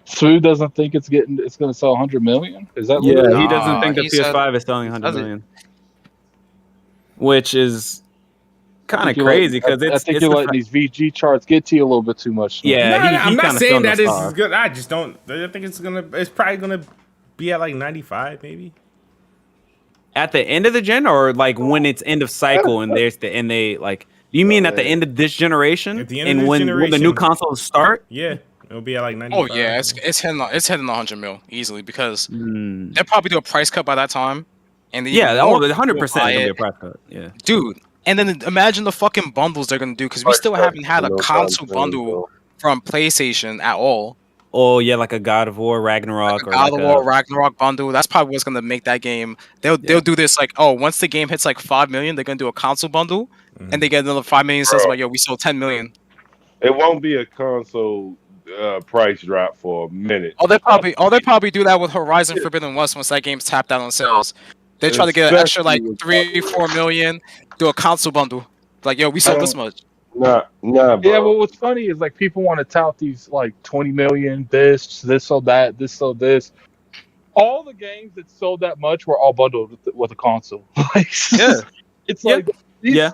Smooth doesn't think it's going to sell 100 million. Is that? Yeah, he doesn't think the PS5 is selling 100 million, which is kind of crazy because I think you're letting these VG charts get to you a little bit too much. Yeah, I'm not saying that is good. I just don't. I think it's probably gonna be at like 95, maybe. At the end of the gen, or like when it's end of cycle and they like. You mean at the end of this generation? At the end of this generation, when the new consoles start? Yeah, it'll be at like 95. Oh yeah, it's hitting 100 mil easily because they'll probably do a price cut by that time. And 100% gonna be a price cut. Yeah, dude. And then imagine the fucking bundles they're gonna do because we still haven't had a console bundle from PlayStation at all. Oh yeah, like a God of War Ragnarok or God of War Ragnarok bundle. That's probably what's gonna make that game. They'll do this once the game hits like 5 million, they're gonna do a console bundle, and they get another 5 million sales. Like, yo, we sold 10 million. It won't be a console price drop for a minute. They probably do that with Horizon Forbidden West once that game's tapped out on sales. They try to get an extra 3-4 million, do a console bundle. Like, yo, we sold this much. Nah, bro. Yeah, well, what's funny is people want to tout these 20 million, this sold that, this sold this. All the games that sold that much were all bundled with a console. It's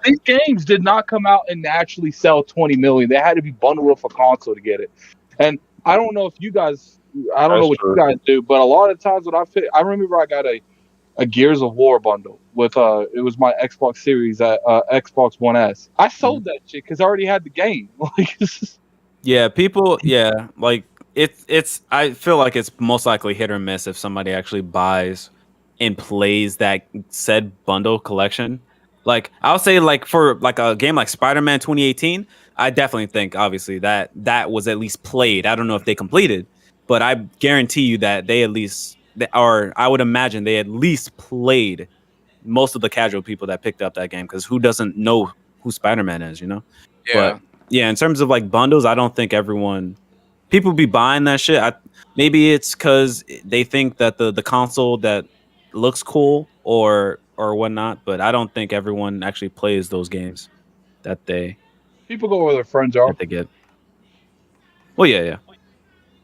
These games did not come out and actually sell 20 million. They had to be bundled with a console to get it. And I don't know if you guys, I don't know what you guys do, but a lot of times when I remember I got a Gears of War bundle with it was my Xbox Series at Xbox One S. I sold that shit because I already had the game. Like, yeah, people, yeah, like it's. I feel like it's most likely hit or miss if somebody actually buys and plays that said bundle collection. Like I'll say, like for like a game like Spider-Man 2018, I definitely think obviously that was at least played. I don't know if they completed, but I guarantee you that they at least, or I would imagine they at least played most of the casual people that picked up that game, because who doesn't know who Spider-Man is, you know? Yeah. But yeah, in terms of like bundles, I don't think people be buying that shit. Maybe it's because they think that the console that looks cool or whatnot, but I don't think everyone actually plays those games that people go where their friends are. that they get. Well, yeah.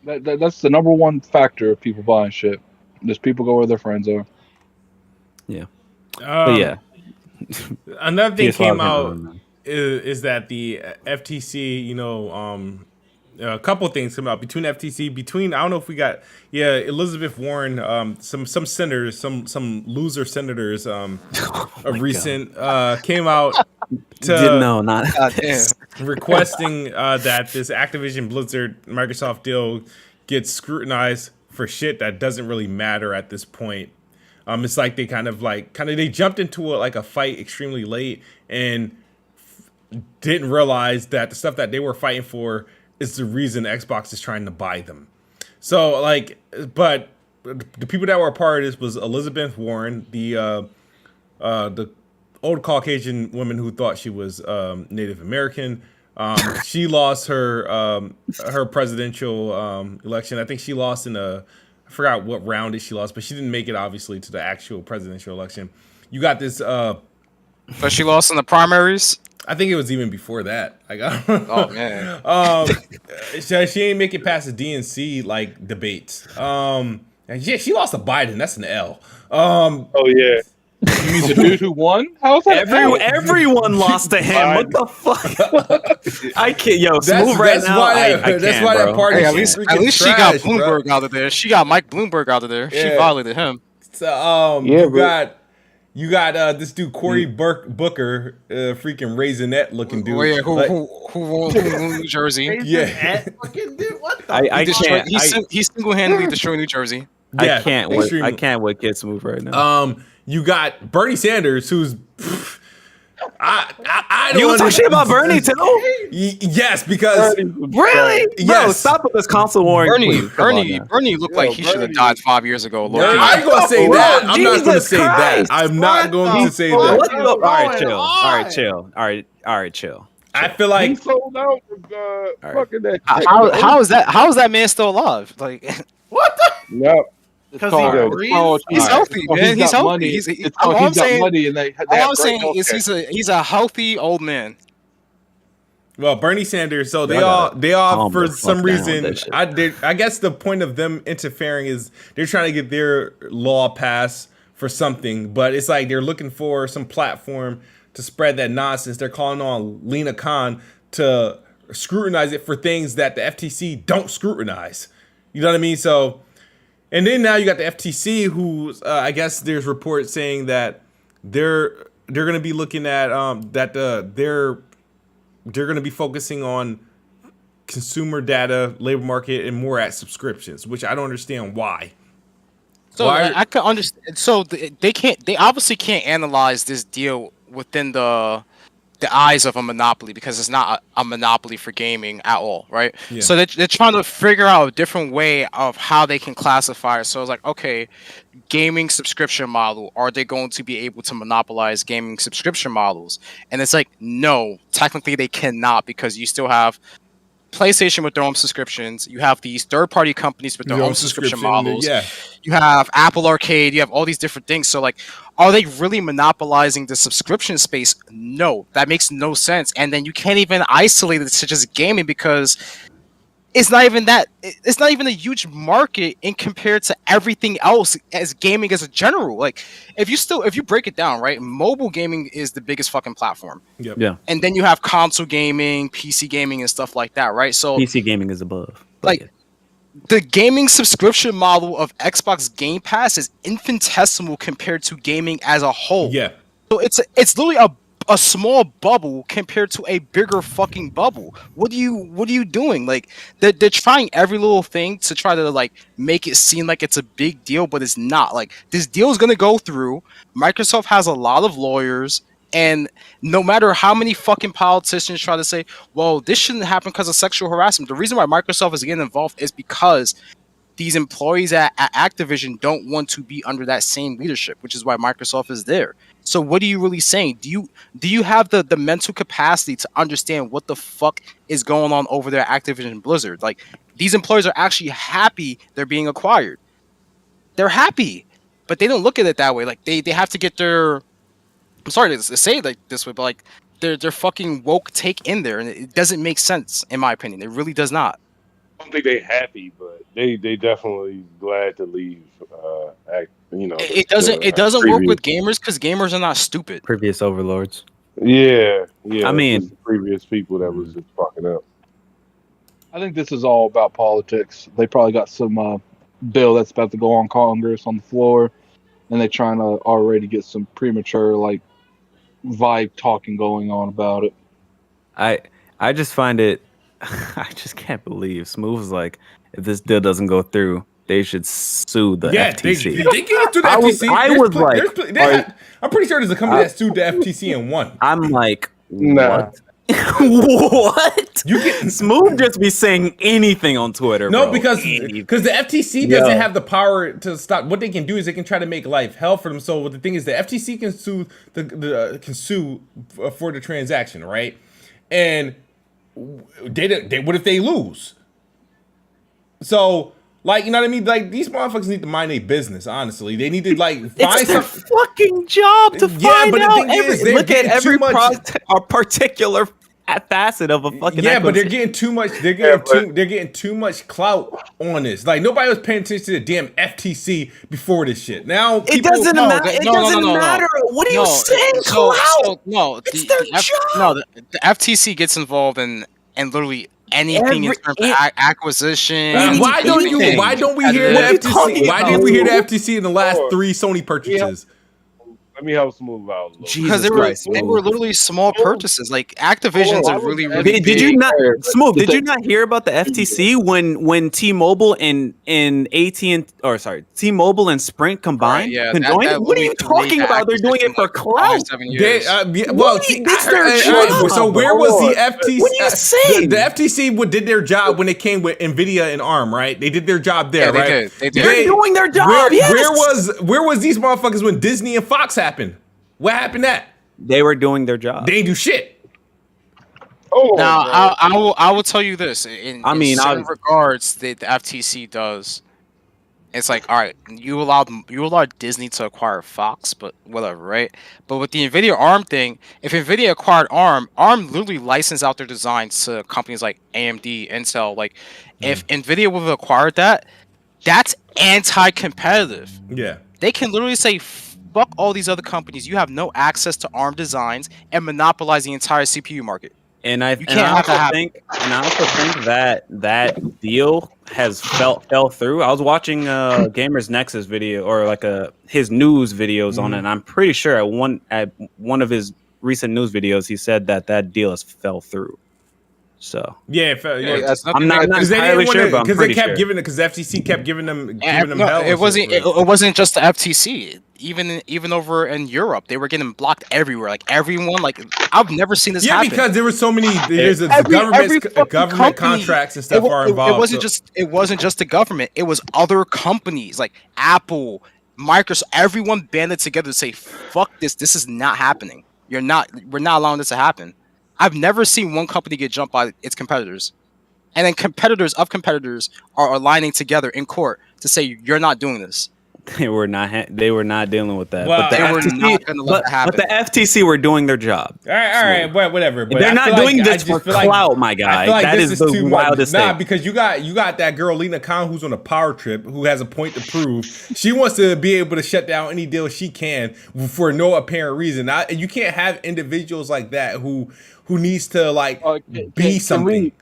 That's the number one factor of people buying shit. Just people go where their friends are. Yeah. But yeah. Another thing PS5 came out is that the FTC, you know, a couple of things come out between FTC, I don't know if we got, Elizabeth Warren, some senators, some loser senators of recent came out to requesting that this Activision Blizzard Microsoft deal gets scrutinized for shit that doesn't really matter at this point. It's like they they jumped into a fight extremely late and didn't realize that the stuff that they were fighting for is the reason Xbox is trying to buy them. So but the people that were a part of this was Elizabeth Warren, the old Caucasian woman who thought she was Native American. She lost her presidential election. I think she lost I forgot what round she lost, but she didn't make it obviously to the actual presidential election. You got this. But she lost in the primaries. I think it was even before that. Oh man. She ain't make it past the DNC debates. And she lost to Biden. That's an L. Oh yeah. You mean the dude who won? How's that? Everyone lost to him. What the fuck? I can't. Yo, Smooth right now. That's why that party. Hey, at least she got Bloomberg out of there. She got Mike Bloomberg out of there. Yeah. She violated him. So you got this dude Cory Booker, freaking raisinette looking dude. Oh, yeah, who won New Jersey? Yeah, fucking dude, what the? I can't. He single-handedly destroyed New Jersey. Yeah, I can't wait. I can't wait. Get Smooth right now. You got Bernie Sanders, who's I don't. You was talking about Bernie too? Yes, because really, yes. Bro, stop with this console war. Bernie looked like he should have died 5 years ago. I ain't gonna say that. I'm not gonna say that. I'm not going to say that. All right, chill. All right, chill. I feel like he sold out. Fucking that. How is that man still alive? Like what the? No. Because he's healthy, man. He's healthy. All I'm saying is he's a healthy old man. Well, Bernie Sanders. So they all for some reason. I guess the point of them interfering is they're trying to get their law passed for something, but it's like they're looking for some platform to spread that nonsense. They're calling on Lena Khan to scrutinize it for things that the FTC don't scrutinize. You know what I mean? So. And then now you got the FTC, who I guess there's reports saying that they're going to be looking at they're going to be focusing on consumer data, labor market, and more at subscriptions, which I don't understand why. So I can understand. So they obviously can't analyze this deal within the eyes of a monopoly, because it's not a monopoly for gaming at all, right? Yeah. So they're trying to figure out a different way of how they can classify it. So it's like, okay, gaming subscription model, are they going to be able to monopolize gaming subscription models? And it's like, no, technically they cannot, because you still have PlayStation with their own subscriptions. You have these third-party companies with their own subscription models. Yeah. You have Apple Arcade. You have all these different things. So, like, are they really monopolizing the subscription space? No, that makes no sense. And then you can't even isolate it to just gaming, because it's not even that. It's not even a huge market in compared to everything else as gaming as a general. Like, if you break it down, right? Mobile gaming is the biggest fucking platform. Yep. Yeah. And then you have console gaming, PC gaming, and stuff like that, right? So PC gaming is above. Like, the gaming subscription model of Xbox Game Pass is infinitesimal compared to gaming as a whole. Yeah. So it's literally a small bubble compared to a bigger fucking bubble. What are you doing? Like, they're trying every little thing to try to like make it seem like it's a big deal, but it's not. Like, this deal is gonna go through. Microsoft has a lot of lawyers, and no matter how many fucking politicians try to say, well, this shouldn't happen because of sexual harassment, the reason why Microsoft is getting involved is because these employees at Activision don't want to be under that same leadership, which is why Microsoft is there. So what are you really saying? Do you have the mental capacity to understand what the fuck is going on over there at Activision Blizzard? Like, these employees are actually happy they're being acquired. They're happy, but they don't look at it that way. Like, they have to get their, I'm sorry to say it like this way, but like their fucking woke take in there, and it doesn't make sense in my opinion. It really does not. I don't think they happy, but they definitely glad to leave. It doesn't work with gamers because gamers are not stupid. Previous overlords. Yeah. I mean, the previous people that was just fucking up. I think this is all about politics. They probably got some bill that's about to go on Congress on the floor, and they're trying to already get some premature like vibe talking going on about it. I just find it. I just can't believe Smooth was like, if this deal doesn't go through, they should sue the FTC. They get through the FTC. I'm pretty sure there's a company that sued the FTC and won. I'm like, Nah. what? What? You get Smooth just be saying anything on Twitter. No, bro. because the FTC doesn't have the power to stop. What they can do is they can try to make life hell for them. So the thing is, the FTC can sue for the transaction, right? And they what if they lose? So, like, you know what I mean? Like, these motherfuckers need to mind their business. Honestly, they need to like find it's their some fucking job to find but the out. thing is, they're Look at getting every too much- particular facet of a fucking. Yeah, but they're acquisition. getting too much. They're getting too much clout on this. Like, nobody was paying attention to the damn FTC before this shit. Now It doesn't matter. It doesn't matter. What are you saying? Clout. The FTC gets involved in literally anything in terms of acquisition. Why don't we hear the FTC? Why didn't we hear the FTC in the last 3 Sony purchases? Let me help Smooth out a little. Because they were literally small purchases. Like, Activision's a really Did big. you not Smooth? Did you not hear about the FTC when T-Mobile and T-Mobile and Sprint combined? Right, yeah, conjoined? What are you talking about? They're doing it for clout. 7 years. So where was the FTC? What are you saying? The FTC did their job when it came with Nvidia and Arm, right? They did their job there, Yeah, right? they did. They're doing their job. Where was these motherfuckers when Disney and Fox happened? What happened that? They were doing their job. They ain't do shit. Now, I will tell you this. In certain regards, the FTC does. It's like, all right, you allowed Disney to acquire Fox, but whatever, right? But with the Nvidia Arm thing, if Nvidia acquired Arm literally licensed out their designs to companies like AMD, Intel. Like, if Nvidia would have acquired that, that's anti-competitive. Yeah. They can literally say, fuck all these other companies. You have no access to ARM designs and monopolize the entire CPU market. And I also think that deal has fell through. I was watching Gamers Nexus video or like his news videos on it, and I'm pretty sure at one of his recent news videos he said that deal has fell through. So yeah, I'm not entirely sure, but I'm pretty sure. Because the FTC kept giving them hell. It wasn't just the FTC. Even over in Europe, they were getting blocked everywhere. Like, everyone, like, I've never seen this happen. Yeah, because there were so many. There's government contracts and stuff are involved. It wasn't just the government. It was other companies like Apple, Microsoft. Everyone banded together to say, "Fuck this! This is not happening. We're not allowing this to happen." I've never seen one company get jumped by its competitors, and then competitors of competitors are aligning together in court to say, "You're not doing this." They were not dealing with that. Well, but the they were FTC, not gonna let that happen. but the FTC were doing their job. All right, whatever. But They're I not feel doing like, this for clout, my guy. I feel like That this is the too wildest much. Nah, thing. because you got that girl Lena Khan who's on a power trip who has a point to prove. She wants to be able to shut down any deal she can for no apparent reason. You can't have individuals like that who needs to be something.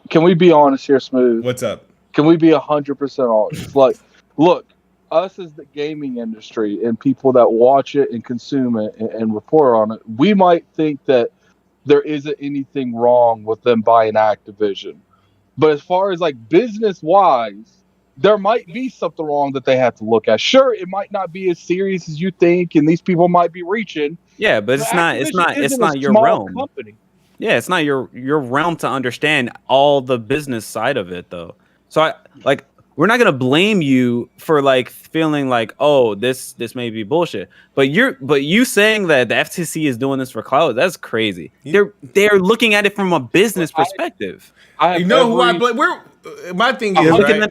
Can we be honest here, Smooth? What's up? Can we be 100% honest? Like, look, us as the gaming industry and people that watch it and consume it and report on it, we might think that there isn't anything wrong with them buying Activision. But as far as like business wise, there might be something wrong that they have to look at. Sure, it might not be as serious as you think, and these people might be reaching. Yeah, but it's not your realm. Company. Yeah, it's not your realm to understand all the business side of it, though. So we're not gonna blame you for like feeling like, oh, this may be bullshit. But you saying that the FTC is doing this for clout, that's crazy. They're looking at it from a business perspective. You know who I blame? My thing is right.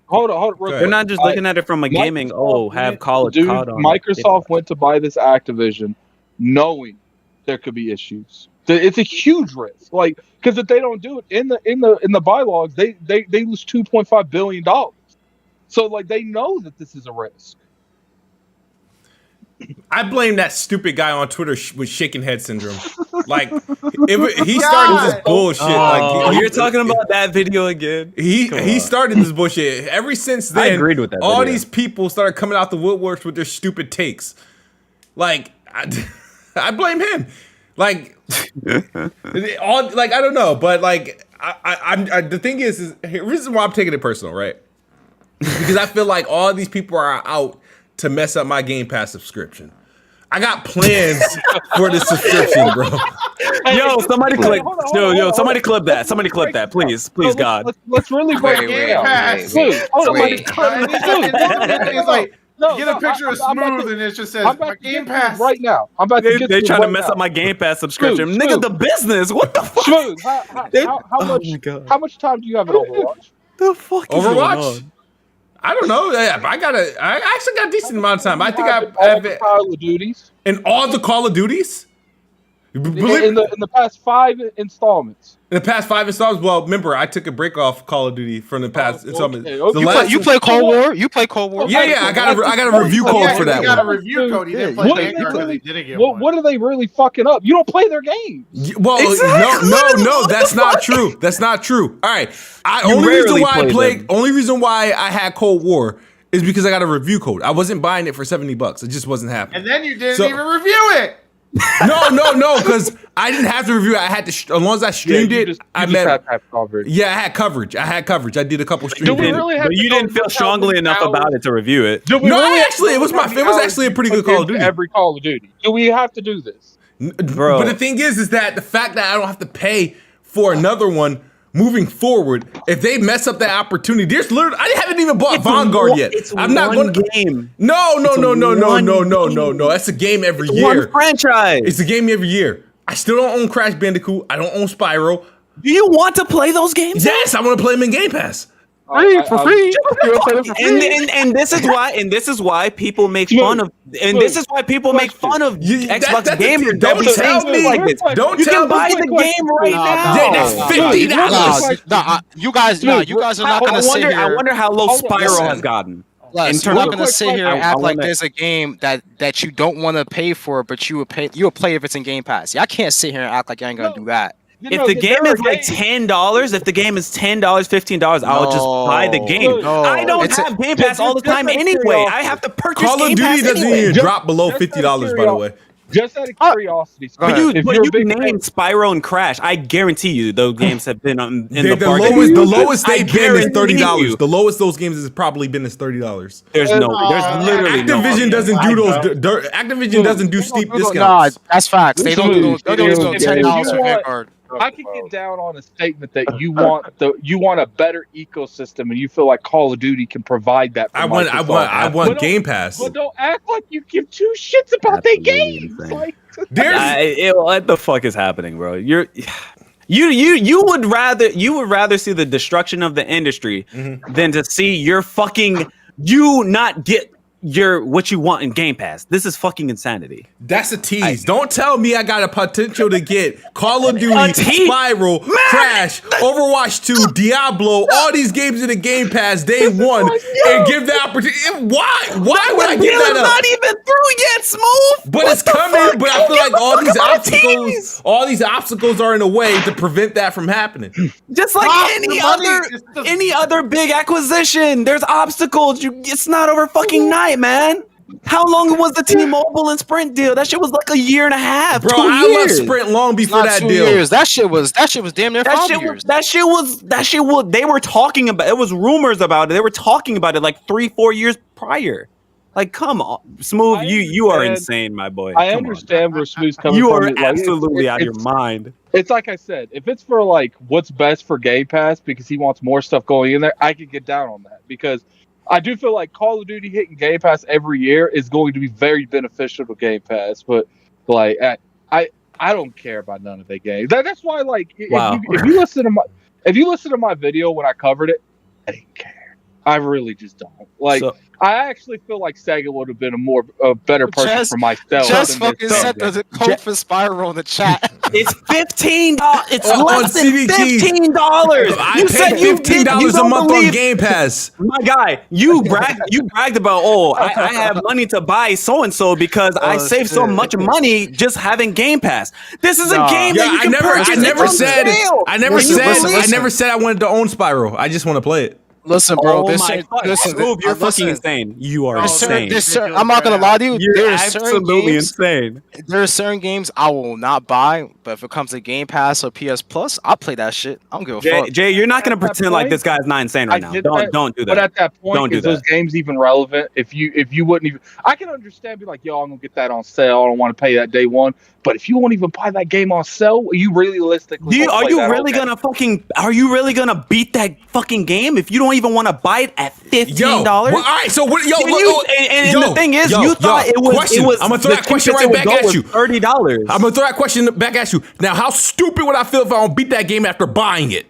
Hold on. They're not just looking at it from a gaming. Have college. Dude, Microsoft went to buy this Activision, knowing there could be issues. It's a huge risk, like because if they don't do it in the bylaws, they lose $2.5 billion. So like they know that this is a risk. I blame that stupid guy on Twitter with shaking head syndrome. Like he started this bullshit. You're talking about that video again. He started this bullshit. Ever since then, I agreed with that. All these people started coming out the woodworks with their stupid takes. Like I blame him. Like I don't know, but like I the thing is the reason why I'm taking it personal, right? Because I feel like all these people are out to mess up my Game Pass subscription. I got plans for the subscription, bro. Yo, somebody clip. Somebody clip that. Somebody clip that, please, God. Let's really break it down. It's like get a picture of Smooth and it just says my Game Pass right now. I'm about to get they trying to mess up my Game Pass subscription. Nigga, the business. What the fuck? Smooth, how much time do you have in Overwatch? The fuck is Overwatch? going on? I don't know. I actually got a decent amount of time. I think I have it. Call of Duties. In all the Call of Duties? In the past 5 installments. In the past 5 installments? Well, remember, I took a break off Call of Duty from the past installments. You play Cold War? You play Cold War? Yeah, I got a review code for that. He got a review code. He didn't play Vanguard because he didn't get one. What are they really fucking up? You don't play their games. Well, exactly. No, that's not true. That's not true. All right. Only reason why I had Cold War is because I got a review code. I wasn't buying it for $70. It just wasn't happening. And then you didn't even review it. No, because I didn't have to review it. I had to, as long as I streamed it, I had coverage. Yeah, I had coverage. I did a couple streams. But you didn't feel strongly enough about it to review it. It was actually a pretty good Call of Duty. Every Call of Duty. Do we have to do this? Bro. But the thing is that the fact that I don't have to pay for another one moving forward, if they mess up that opportunity, I haven't even bought Vanguard yet. I'm not going to game. No. That's a game every year. One franchise. It's a game every year. I still don't own Crash Bandicoot. I don't own Spyro. Do you want to play those games? Yes, I want to play them in Game Pass. For free. And this is why people make fun of Xbox gamers. Don't tell me like this. Don't tell me. Buy the game right now. Yeah, that's $50. You guys are not gonna sit here. I wonder how low Spyro has gotten. You're not gonna sit here and act like there's a game that you don't want to pay for, but you will play if it's in Game Pass. I can't sit here and act like I ain't gonna do that. If the game is like $10, $15, I'll just buy the game. I don't have Game Pass all the time anyway. I have to purchase Call of Duty doesn't even drop below $50, by the way. Just out of curiosity, but you named Spyro and Crash. I guarantee you those games have been in the lowest they've been is $30. The lowest those games has probably been is $30. There's literally Activision doesn't do those. Activision doesn't do steep discounts. Nah, that's facts. They don't do those. They don't do $10 for Vanguard. I can get down on a statement that you want a better ecosystem, and you feel like Call of Duty can provide that. I want Game Pass. But don't act like you give 2 shits about their games. Like, what the fuck is happening, bro? You would rather see the destruction of the industry than to see your fucking not get what you want in Game Pass. This is fucking insanity. That's a tease. Don't tell me I got a potential to get Call of Duty, Spiral, Crash, Overwatch 2, Diablo, all these games in the Game Pass day one, and give the opportunity. Why? Why would I give that up? Not even through yet, Smooth. But it's coming. But I feel like all these obstacles are in a way to prevent that from happening. Just like any other big acquisition, there's obstacles. It's not over fucking night, man. How long was the T-Mobile and Sprint deal? That shit was like a year and a half. Bro, 2 years. I left Sprint long before that deal. Years. That shit was damn near 5 years. That shit was. They were talking about. It was rumors about it. They were talking about it like 3-4 years prior. Like, come on, Smooth. You are insane, my boy. I understand where Smooth's coming from. You are absolutely out of your mind. It's like I said, if it's for like what's best for Game Pass because he wants more stuff going in there, I could get down on that because I do feel like Call of Duty hitting Game Pass every year is going to be very beneficial to Game Pass. But like, I don't care about none of the games. That's why, like, if you listen to my video when I covered it, I didn't care. I really just don't like. I actually feel like Sega would have been a better purchase for myself. Just fucking set the code for Spiral in the chat. It's $15. It's less than $15. I paid $15 a month on Game Pass. My guy, you bragged about, I have money to buy so and so because I saved so much money just having Game Pass. This is a game that you can purchase. I never said I wanted to own Spiral. I just want to play it. Listen, bro. Smooth, you're fucking insane. You are insane. I'm not gonna lie to you. You're absolutely insane. There are certain games I will not buy, but if it comes to Game Pass or PS Plus, I'll play that shit. I don't give a fuck. Jay, you're not gonna pretend like this guy's not insane right now. Don't do that. But at that point, is those games even relevant? If you wouldn't even, I can understand. Be like, yo, I'm gonna get that on sale. I don't want to pay that day one. But if you won't even buy that game on sale, are you realistically? Are you really gonna beat that fucking game if you don't even want to buy it at $15? All right, so what? The thing is, you thought it was. I'm gonna throw that question right back at you. $30. I'm gonna throw that question back at you. Now, how stupid would I feel if I don't beat that game after buying it?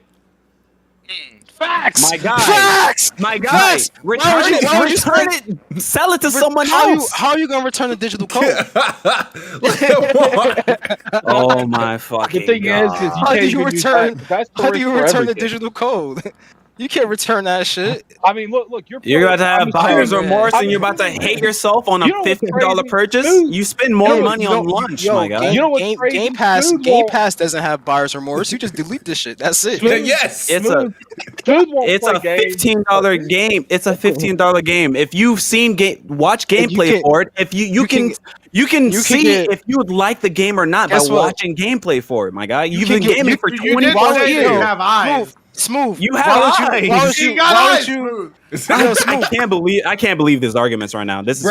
Facts. My guy. Facts. My guy. Facts. Return it. Sell it to someone else. How are you gonna return the digital code? Oh my fucking The thing God. is How do you return the digital code? You can't return that shit. I mean, look, you're about to have buyer's remorse and you're about to hate yourself on a $15 purchase. You spend more money on lunch, my guy. You know what's crazy? Game Pass doesn't have buyer's remorse. You just delete this shit. That's it. Yes. It's a $15 game. It's a $15 game. If you've seen watch gameplay for it, if you can see if you would like the game or not by watching gameplay for it, my guy. You've been gaming for 24 years. You have eyes. Smooth. You have eyes. Why would you? I can't believe these arguments right now. This is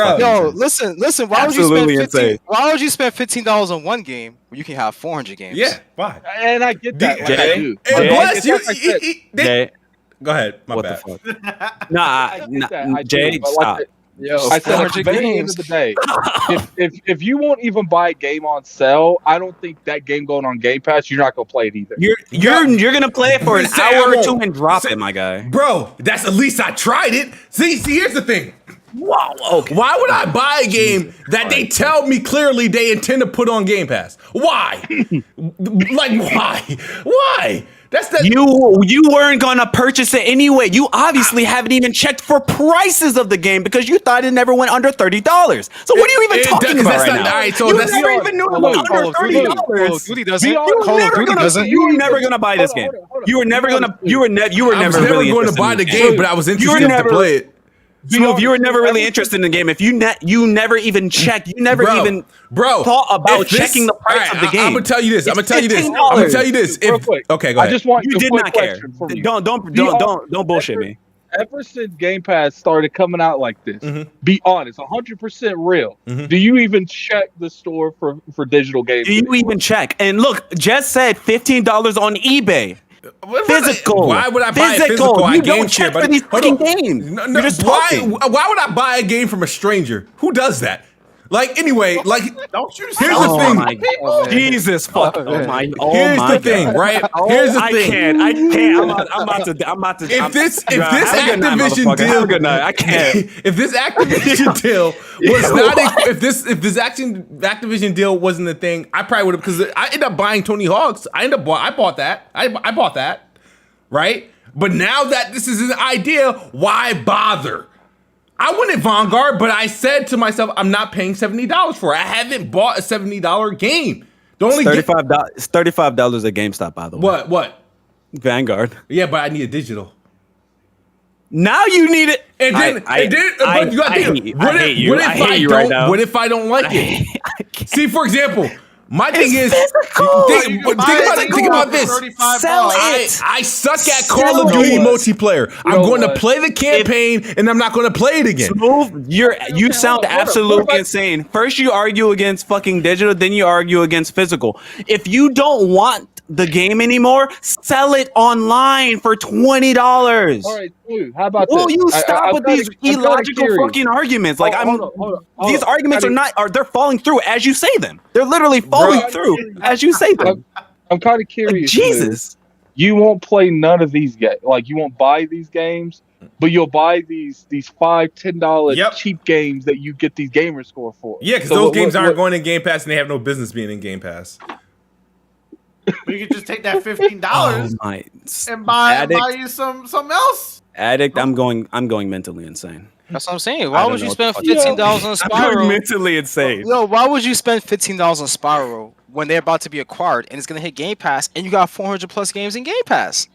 listen. Why would you spend $15 on one game when you can have 400 games? Yeah, why? And I get that. Jay, go ahead. My bad. The fuck? Nah, Jay, stop. Yo, I said at the very end of the day, if you won't even buy a game on sale, I don't think that game going on Game Pass, you're not gonna play it either. You're gonna play it for an hour or two and drop it, my guy. Bro, that's at least I tried it. See, here's the thing. Wow. Okay. Why would I buy a game that they tell me clearly they intend to put on Game Pass? Why? Why? Why? You weren't gonna purchase it anyway. You obviously haven't even checked for prices of the game because you thought it never went under $30. So what are you even talking about right now? Right, so you never even knew it went under $30. Call of Duty doesn't. You were never gonna buy this game. You were never gonna. You were never really going to buy the game, but I was interested to play it. Smooth, you were never really interested in the game. If you never even checked, you never even thought about checking the price of the game. I'm gonna tell you this. Real quick. Okay, go ahead. I just want you did not care. Don't bullshit me. Ever since Game Pass started coming out like this, be honest, 100% real. Do you even check the store for digital games? Do you even check? And look, Jess said $15 on eBay. Physical. Why would I buy physical? You don't check for these fucking games. Why would I buy a game from a stranger? Who does that? Like anyway, like Don't you here's sell the thing. my God. Jesus fuck. Oh my. Oh Here's my the thing, God. right? Here's the I thing. can't. I'm about to. If this Have a good night, Activision motherfucker. deal, Have a good night. I can't. if this Activision deal was not, if this Activision deal wasn't a thing, I probably would have, because I ended up buying Tony Hawk's. I bought that. I bought that, right? But now that this is an idea, why bother? I wanted Vanguard, but I said to myself, I'm not paying $70 for it. I haven't bought a $70 game. The only $35 at GameStop, by the way. What? Vanguard. Yeah, but I need a digital. Now you need it. And then, but you got to think, what if I don't like it? See, for example, my thing is, think about this. Sell it. I suck at Call of Duty multiplayer. I'm going to play the campaign, and I'm not going to play it again. Smooth, you sound absolutely insane. First you argue against fucking digital, then you argue against physical. If you don't want the game anymore, sell it online for $20. All right, dude, how about Will this? you stop with these illogical fucking arguments? Like these arguments are they're falling through as you say them. They're literally falling through as you say them. I'm kind of curious. Like, Jesus, you won't play none of these games. Like you won't buy these games, but you'll buy these $5-10 cheap games that you get these gamer score for. Yeah, because those games aren't going in Game Pass, and they have no business being in Game Pass. We could just take that $15 and buy you something else. Addict, I'm going mentally insane. That's what I'm saying. Why would you spend $15 on Spyro? I'm mentally insane. Yo, why would you spend $15 on Spyro when they're about to be acquired and it's gonna hit Game Pass and you got 400 plus games in Game Pass?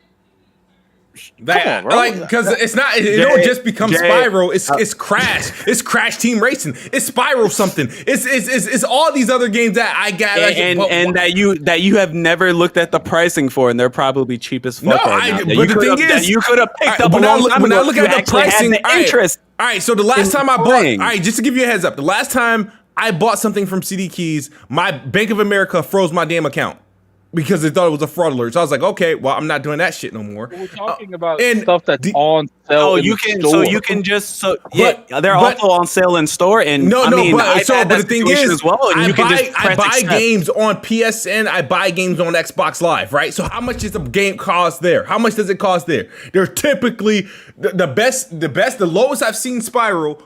That, like, because it's not, it don't just become Spyro. It's Crash. It's Crash Team Racing. It's Spyro something. It's all these other games that I got. And that you have never looked at the pricing for, and they're probably cheap as fuck. No, right now. but the thing is, you could have picked up when I look at the pricing, interest. All right, so the last time I bought, all right, just to give you a heads up, the last time I bought something from CD Keys, my Bank of America froze my damn account because they thought it was a fraud alert. So I was like, okay, well, I'm not doing that shit no more. We're talking about stuff that's on sale. Oh, you can, store. So you can just, they're also on sale in store. And but the thing is, as well, and I buy games on PSN. I buy games on Xbox Live, right? So how much does the game cost there? How much does it cost there? They're typically the lowest I've seen Spyro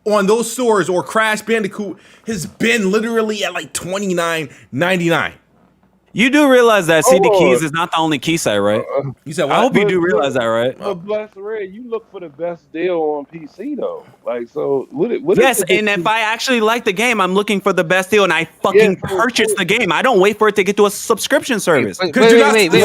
on those stores or Crash Bandicoot has been literally at like $29.99. You do realize that CD Keys is not the only key site, right? You said what? I hope you do realize that, right? But Blessed Red, you look for the best deal on PC though. Like, so what yes, and if I actually like the game, I'm looking for the best deal, and I fucking purchase the game. I don't wait for it to get to a subscription service. Wait. I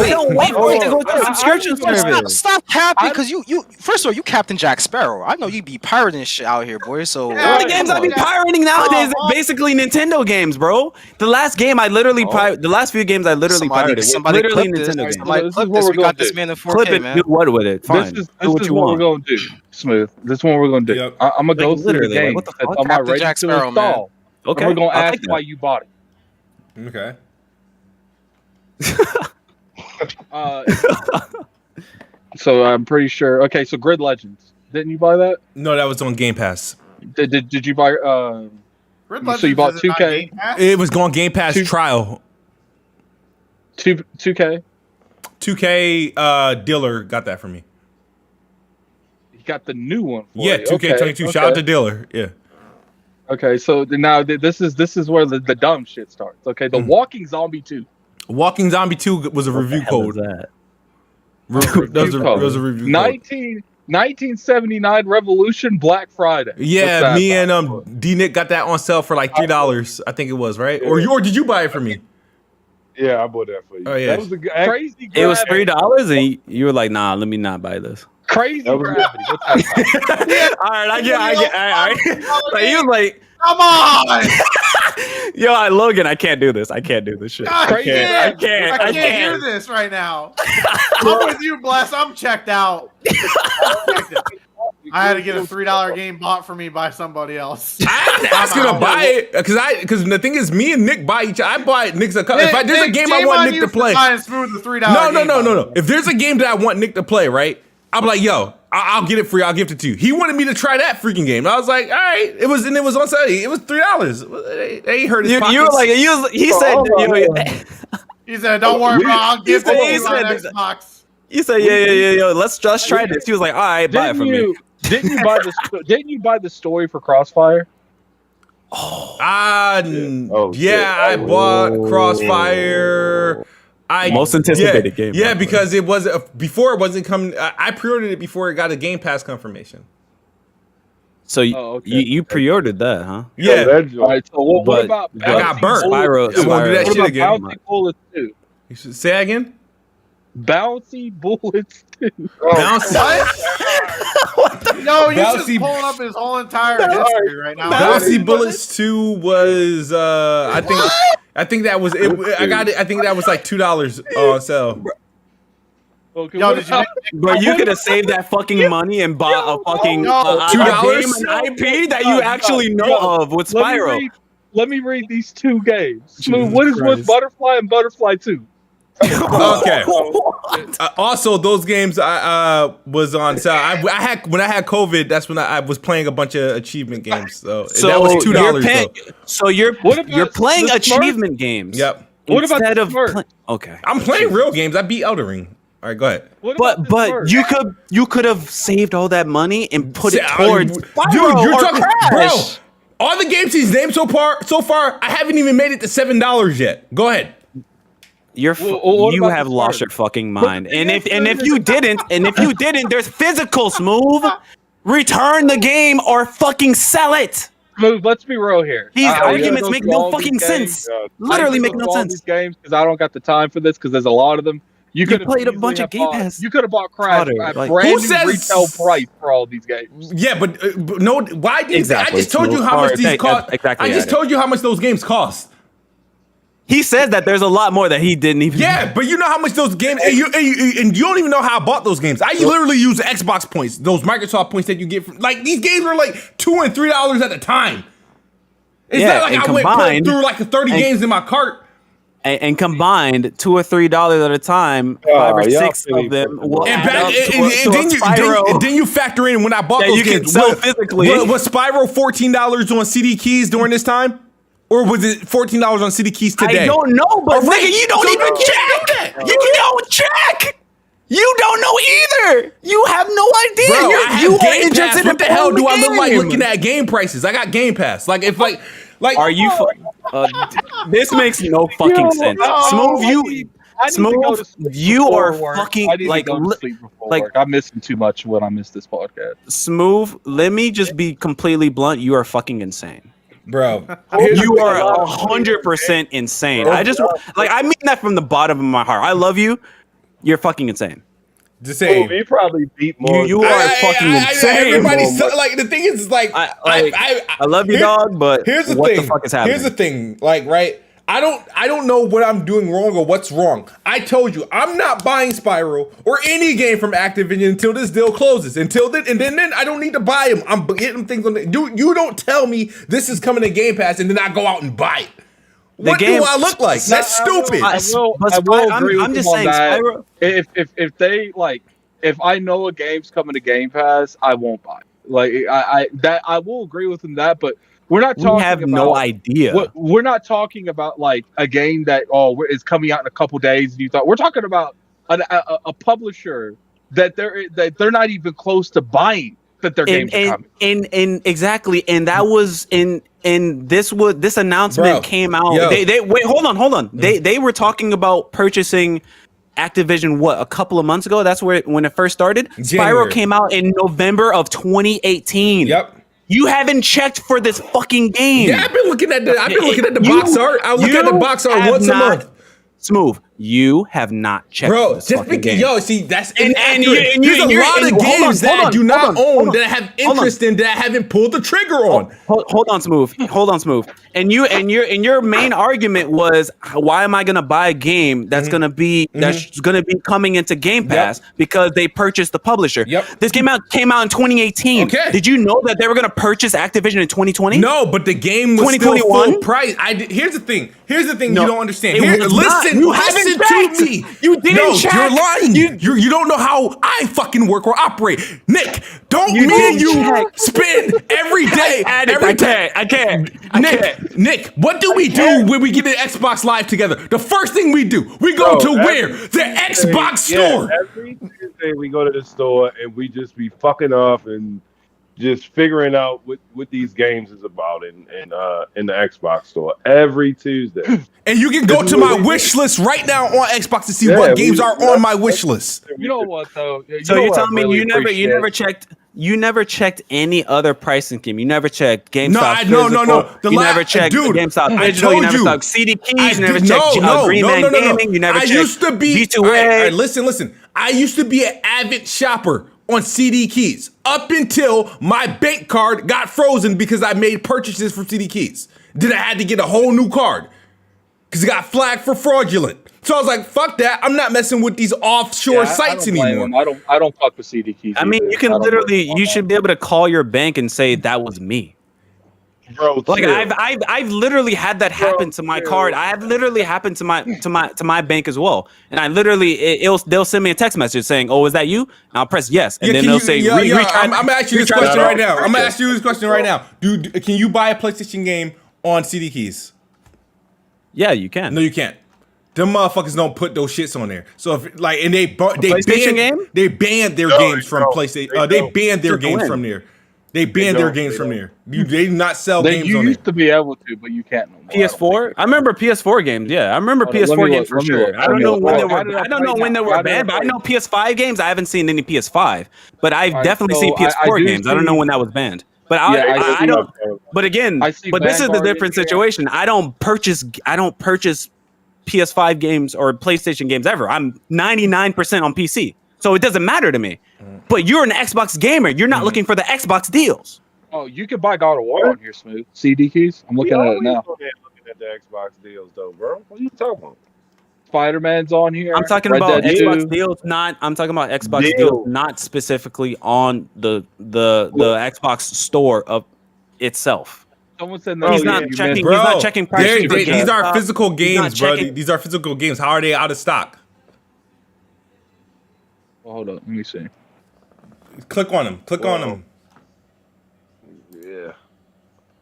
don't wait for it to go to a subscription service. Stop capping, because you first of all, you Captain Jack Sparrow. I know you be pirating shit out here, boy. So all the games I be pirating nowadays are basically Nintendo games, bro. The last game I literally the last few games I literally pirated. Somebody literally clip Nintendo this. games. Somebody clip this. We got this man in 4K, Clip it, man. do what with it? Fine. This is what we're gonna do, Smooth. This is what we're gonna do. Yep. I'm gonna go through the game what the that's fuck? on my Captain ready Jack to Sparrow, install. Okay, And we're gonna I'll ask take that. why you bought it. Okay. So I'm pretty sure. Okay, so Grid Legends. Didn't you buy that? No, that was on Game Pass. Did you buy? So you bought 2K? It was going Game Pass trial. 2K. 2K dealer got that for me. You got the new one. For Yeah, you. 2K22. Okay. Shout out to dealer. Yeah. Okay, so now this is where the dumb shit starts. Okay, the Walking Zombie 2. Walking Zombie 2 was a review code. That? That was a review code. 1979 Revolution Black Friday. Yeah, me and D-Nick got that on sale for like $3. I think it was, right? Yeah. Or did you buy it for me? Yeah, I bought that for you. Oh, yeah. That was Crazy. It was gravity. $3, and you were like, "Nah, let me not buy this." Crazy That was gravity. What's that? All right, I get. All right. Like, he was like, Come on! "Yo, Logan, I can't do this. I can't do this shit. God I can't. I can't hear this right now. I'm with you, Bless. I'm checked out. I had to get a $3 game bought for me by somebody else. I didn't ask him to buy it because the thing is, me and Nick buy each. I buy Nick's a couple. If there's a game I want Nick to play, Smooth the $3 no. If there's a game that I want Nick to play, right? I'm like, yo, I'll get it for you. I'll gift it to you. He wanted me to try that freaking game. I was like, all right. It was on sale. It was $3. They hurt his pockets. You were like, he said, He said, "Don't worry, bro. I'll give it to you on Xbox." You said, yeah. Let's just try this. He was like, all right, buy it from me. Didn't you buy the story for Crossfire? I bought Crossfire. Most anticipated game. Yeah, because it wasn't before. It wasn't coming. I pre-ordered it before it got a Game Pass confirmation. So you pre-ordered that, huh? Yeah. All right. So what about? I got burnt. Spyro. I won't do that What shit about again. Bouncy Bullets 2? You should say that again. Bouncy Bullets 2. No, you're just Bouncy- pulling up his whole entire history right now. Bouncy Bullets 2 was I think that was it. I got it. I think that was like $2 on sale. Okay, Yo, what did you? about- Bro, you could have saved that fucking money and bought a fucking $2? an IP that you actually know of with Spyro. Let me read these two games. Smooth. Jesus What is Christ. Butterfly and Butterfly 2? Okay. Also, those games I was on sale. I had when I had COVID. That's when I was playing a bunch of achievement games. So that was $2. So you're playing the Smurf? achievement games. Yep. What about instead the of Smurf? okay. I'm playing real games. I beat Elden Ring. All right, go ahead. What about the But Smurf? you could have saved all that money and put it towards Dude, Spyro you're or talking, Crash. bro. All the games he's named so far, I haven't even made it to $7 yet. Go ahead. You about have the lost Smurf? your fucking mind. And if you didn't, there's physical, Smooth. Return the game or fucking sell it. Smooth, let's be real here. These I arguments go make through no all these fucking games. sense. Literally make no All sense. these games because I don't got the time for this because there's a lot of them. You could have played a bunch of Game Pass. You could have bought Crash Fodder, at like- brand Who new says- retail price for all these games. Yeah, but no. Why did Exactly, I just told you how much these cost? exactly, I just told you how much those games cost. He says that there's a lot more that he didn't even. Yeah, but you know how much those games, and you don't even know how I bought those games. I literally use Xbox points, those Microsoft points that you get from, like, these games were like $2 and $3 at a time. It's Yeah, not like and I went combined- through like 30 games in my cart. And combined, $2 or $3 at a time, 5 or y'all 6 of silly them fucking will And, add back, up to a then, Spyro. then you factor in when I bought That those you can games. sell physically. Was Spyro $14 on CD keys during this time? Or was it $14 on CD keys today? I don't know, but Or nigga, you don't so even you check. don't know that. You don't check. You don't know either. You have no idea. Bro, You're, I have you are Game interested Pass. in What the hell do I playing look the like game. looking at game prices? I got Game Pass. Like if like Are you? This makes no fucking sense. Smooth, I need to Smooth, go to sleep you before are work. fucking, I need like, to go to li- sleep before like- work. I'm missing too much when I miss this podcast. Smooth. Let me just be completely blunt. You are fucking insane. bro. You are 100% insane. I just like I mean that from the bottom of my heart. I love you. You're fucking insane. Just saying. He probably beat more. You are fucking insane. Everybody's like the thing is like I love you, dog, but here's the what thing. the fuck is happening? Here's the thing, like right. I don't know what I'm doing wrong or what's wrong. I told you I'm not buying Spyro or any game from Activision until this deal closes. Until then, and then I don't need to buy them. I'm getting things on the. You don't tell me this is coming to Game Pass and then I go out and buy it. What do I look like? That's stupid. I will agree I'm with just him on saying, that. Spyro. If they like, if I know a game's coming to Game Pass, I won't buy it. Like I will agree with him that, but we're not talking. We have about, no idea. We're not talking about like a game that is coming out in a couple days. And you thought we're talking about a publisher that they're not even close to buying that their games are coming. And exactly, and that was this announcement Bro, came out. yo. They wait, hold on. They were talking about purchasing Activision a couple of months ago. That's when it first started. January. Spyro came out in November of 2018. Yep. You haven't checked for this fucking game. Yeah, I've been looking at the box art. I look at the box art once a month. Smooth. You have not checked Bro, this just fucking because, game. see, that's And inaccurate. you're- There's a lot of games that I do not own that I have hold on. interest in that I haven't pulled the trigger on. Hold on, Smooth. And your main argument was, why am I gonna buy a game that's gonna be coming into Game Pass because they purchased the publisher? Yep. This came out in 2018. Okay. Did you know that they were gonna purchase Activision in 2020? No, but the game was still 2021? full price. Here's the thing. Here's the thing No, you don't understand. it Here, was listen, not. You listen haven't to me. You didn't No, check. you're lying. You don't know how I fucking work or operate. Nick, don't You me didn't and you check. spend every day. I can't. Nick, what do we do when we get an Xbox Live together? The first thing we do, we go to where? The Xbox store. Every Tuesday we go to the store and we just be fucking off and just figuring out what these games is about in the Xbox store every Tuesday. And you can go to my wish list right now on Xbox to see what games are on my wish list. You know what though? So you're telling me you never checked any other pricing scheme. You never checked GameStop. No. You never checked GameStop Digital. You never checked CD Keys. You never checked Green Man Gaming. You never checked B2A. Listen. I used to be an avid shopper on CD Keys up until my bank card got frozen because I made purchases from CD Keys. Then I had to get a whole new card because it got flagged for fraudulent. So I was like, fuck that. I'm not messing with these offshore sites anymore. I don't fuck with CD Keys. I mean, you can literally, you should be able to call your bank and say that was me. Bro, like I've literally had that happen to my card. I have literally happened to my bank as well. And I literally they'll send me a text message saying, "Oh, is that you?" And I'll press yes, and then they'll say, I'm gonna ask you this question right now. I'm gonna ask you this question right now. Can you buy a PlayStation game on CD Keys? Yeah, you can. No, you can't. Them motherfuckers don't put those shits on there. So if they banned their games from PlayStation. They banned their games from there. They banned their games from there. They do not sell games on there. You used to be able to, but you can't no more. PS4? I remember PS4 games. Yeah, I remember PS4 games for sure. I don't know when they were banned, but I know PS5 games. I haven't seen any PS5, but I've definitely seen PS4 games. I don't know when that was banned. But I don't. But again, but this is the different situation. I don't purchase PS5 games or PlayStation games ever. I'm 99% on PC, so it doesn't matter to me. But you're an Xbox gamer. You're not looking for the Xbox deals. Oh, you can buy God of War on here, Smooth. CD Keys. I'm looking at it now. Looking at the Xbox deals, though, bro. What are you talking about? Spider-Man's on here. I'm talking about Xbox deals, not. I'm talking about Xbox deals, not specifically on the Xbox store of itself. Someone said he's not checking. He's not checking prices. These are physical games, bro. These are physical games. How are they out of stock? Well, hold on. Let me see. Click on them. Click on them. Yeah.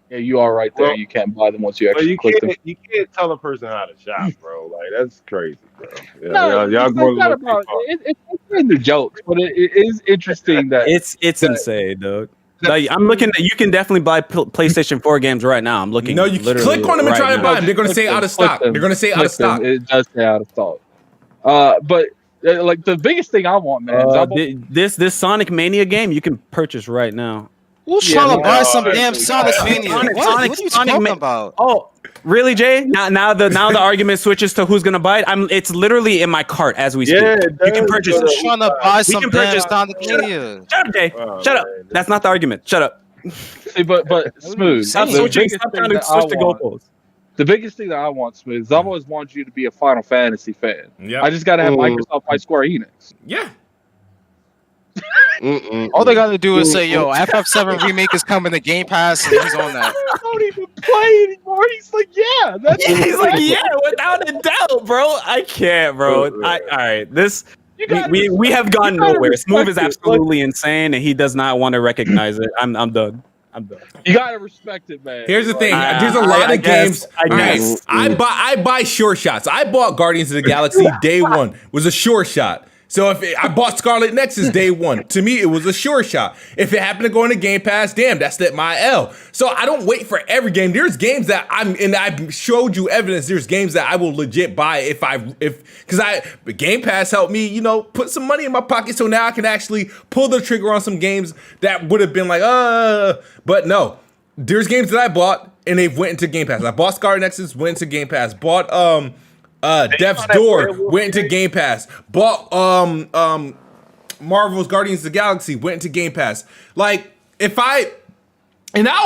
Yeah, you are right there. You can't buy them once you actually click them. You can't tell a person how to shop, bro. Like, that's crazy, bro. Yeah, no, y'all going not about it's in the jokes, but it is interesting that it's insane, dude. Like, I'm looking at, you can definitely buy PlayStation 4 games right now. I'm looking. No, you click on them and try to buy them. They're going to say out of stock. They're going to say out of stock. It does say out of stock. But like the biggest thing I want, man, is this Sonic Mania game you can purchase right now. Who's trying to buy some damn Sonic Mania? What are you talking about? Oh, really, Jay? Now the argument switches to who's gonna buy it. It's literally in my cart as we speak. You can purchase it. Trying to buy some damn Sonic Mania. Shut up, Jay. Shut up. That's not the argument. Shut up. See, but Smooth. Stop switching the goalposts. The biggest thing that I want, Smooth, is I've always wanted you to be a Final Fantasy fan. Yep. I just got to have Microsoft fight Square Enix. Yeah. All they got to do is say, yo, FF7 Remake is coming to Game Pass, and he's on that. I don't even play anymore. He's like, yeah. He's like, yeah, without a doubt, bro. I can't, bro. All right, this... We have gone nowhere. Smooth is absolutely insane, and he does not want to recognize it. I'm done. You gotta respect it, man. Here's the thing. There's a lot of games. I buy sure shots. I bought Guardians of the Galaxy day one. It was a sure shot. So if I bought Scarlet Nexus day one, to me it was a sure shot. If it happened to go into Game Pass, damn, that's my L. So I don't wait for every game. There's games that I've showed you evidence. There's games that I will legit buy because Game Pass helped me, put some money in my pocket. So now I can actually pull the trigger on some games that would have been like, but no. There's games that I bought and they went into Game Pass. I bought Scarlet Nexus, went into Game Pass. Bought Death's Door, went into Game Pass. Bought Marvel's Guardians of the Galaxy, went into Game Pass. Like, I'll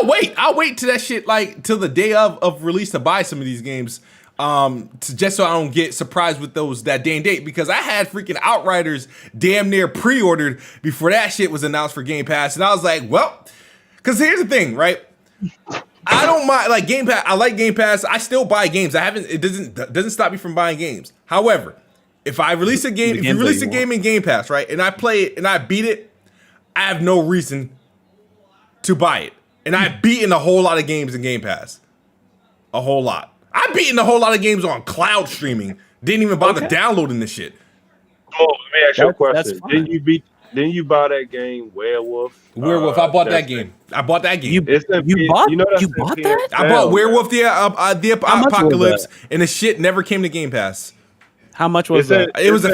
wait till that shit, like, till the day of release to buy some of these games, just so I don't get surprised with that damn date, because I had freaking Outriders damn near pre-ordered before that shit was announced for Game Pass, and I was like, well, because here's the thing, right? I don't mind like Game Pass. I like Game Pass. I still buy games. It doesn't stop me from buying games. However, if I release a game, if you release a game in Game Pass, right, and I play it and I beat it, I have no reason to buy it. And I've beaten a whole lot of games in Game Pass. A whole lot. I've beaten a whole lot of games on cloud streaming. Didn't even bother downloading this shit. Oh, let me ask you a question. Didn't you buy that game Werewolf? Werewolf, I bought that game. I bought that game. You bought that? I bought Werewolf the Apocalypse, and the shit never came to Game Pass. How much was that? It was a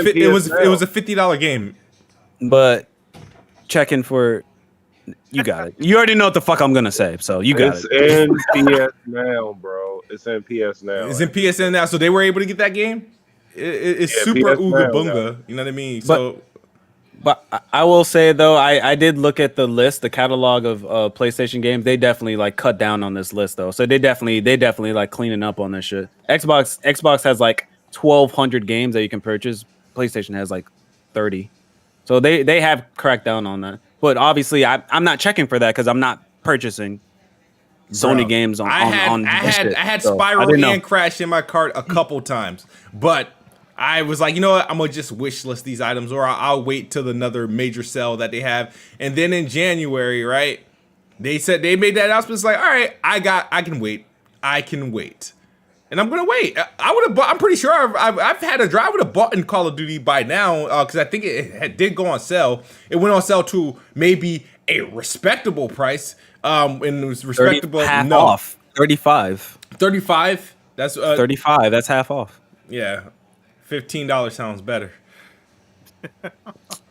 $50 game. But checking for. You got it. You already know what the fuck I'm gonna say, so you got it. It's in PS now, bro. It's in PS now. It's in PSN now, so they were able to get that game. It's super ooga boonga. You know what I mean? But I will say though, I did look at the list, the catalog of PlayStation games. They definitely like cut down on this list though. So they definitely like cleaning up on this shit. Xbox has like 1,200 games that you can purchase. PlayStation has like 30. So they have cracked down on that. But obviously, I'm not checking for that because I'm not purchasing Sony games on. I had Spiral and Crash in my cart a couple times, but I was like, you know what? I'm gonna just wish list these items, or I'll wait till another major sale that they have. And then in January, right? They said they made that announcement. It's like, all right, I can wait, and I'm gonna wait. I would have bought. I'm pretty sure I've had a drive. I would have bought in Call of Duty by now because I think it did go on sale. It went on sale to maybe a respectable price. And it was respectable. Half off. 35. 35. That's 35. That's half off. Yeah, $15 sounds better.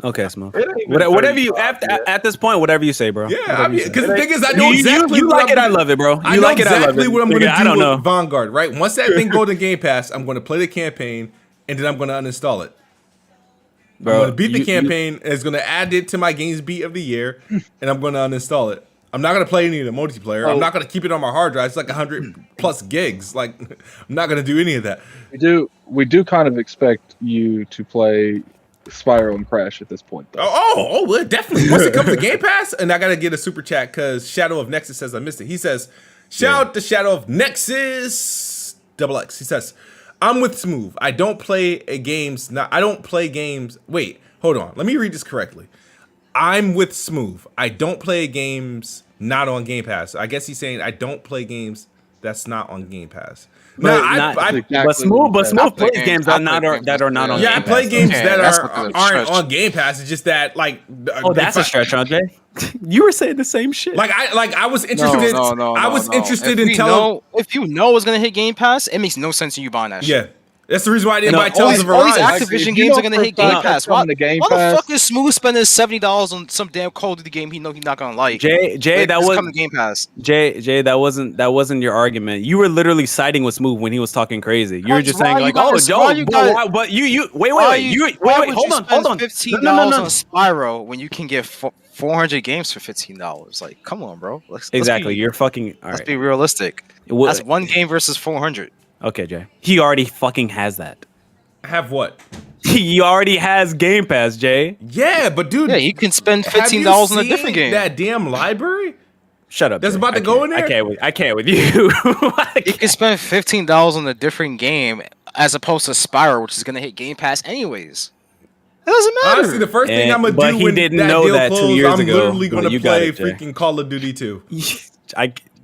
Okay, Smoke. Whatever you at this point, whatever you say, bro. Yeah, because the thing is, I know exactly. You like it, I love it, bro. I know exactly what I'm going to do with Vanguard. Right, once that thing goes to Game Pass, I'm going to play the campaign, and then I'm going to uninstall it. Bro, I'm going to beat the campaign, and it's going to add it to my games beat of the year, and I'm going to uninstall it. I'm not going to play any of the multiplayer. I'm not going to keep it on my hard drive. It's like 100 plus gigs. Like, I'm not going to do any of that. We do kind of expect you to play Spiral and Crash at this point, though. Well, definitely. Once it comes to Game Pass, and I got to get a super chat because Shadow of Nexus says I missed it. He says, shout out to Shadow of Nexus XX. He says, I'm with Smooth. I don't play games. Wait, hold on. Let me read this correctly. I'm with Smooth. I don't play games not on Game Pass. I guess he's saying I don't play games that's not on Game Pass. But Smooth plays games that are not on. Yeah, I play games that aren't on Game Pass. It's just that like. That's a stretch, Andre. You were saying the same shit. I was interested. I was interested in telling. If you know it's gonna hit Game Pass, it makes no sense in you buying that shit. Yeah. That's the reason why I didn't buy Tales of All these Arise. Activision games are gonna hit Game Pass. Why the fuck is Smooth spending $70 on some damn Call of Duty game he know he's not gonna like? Jay, that was coming to Game Pass. Jay, that wasn't your argument. You were literally siding with Smooth when he was talking crazy. You were just saying like, but you wait, hold on. $15 on Spyro when you can get 400 games for $15. Like, come on, bro. You're fucking. All right. Let's be realistic. That's one game versus 400. Okay, Jay. He already fucking has that. Have what? He already has Game Pass, Jay. Yeah, but dude, yeah, you can spend $15 on a different game. That damn library. Shut up. That's Jay. about to go in there. I can't with you. You can spend $15 on a different game as opposed to Spyro, which is gonna hit Game Pass anyways. It doesn't matter. Honestly, the first thing I'm gonna do when that deal closes, I'm literally gonna play freaking Call of Duty 2.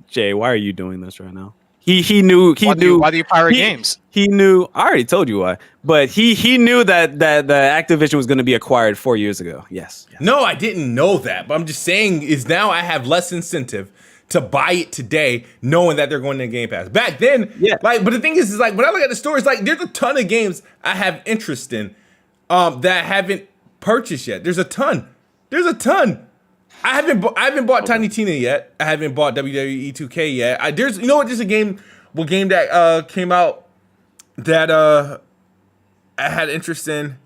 Jay, why are you doing this right now? He knew. Why do you pirate games? He knew. I already told you why. But he knew that the Activision was going to be acquired 4 years ago. Yes. No, I didn't know that. But I'm just saying is now I have less incentive to buy it today, knowing that they're going to Game Pass. Back then, yeah. But the thing is like when I look at the stories, like there's a ton of games I have interest in, that I haven't purchased yet. There's a ton. I haven't bought Tiny Tina yet. I haven't bought WWE 2K yet. There's a game that came out that I had interest in,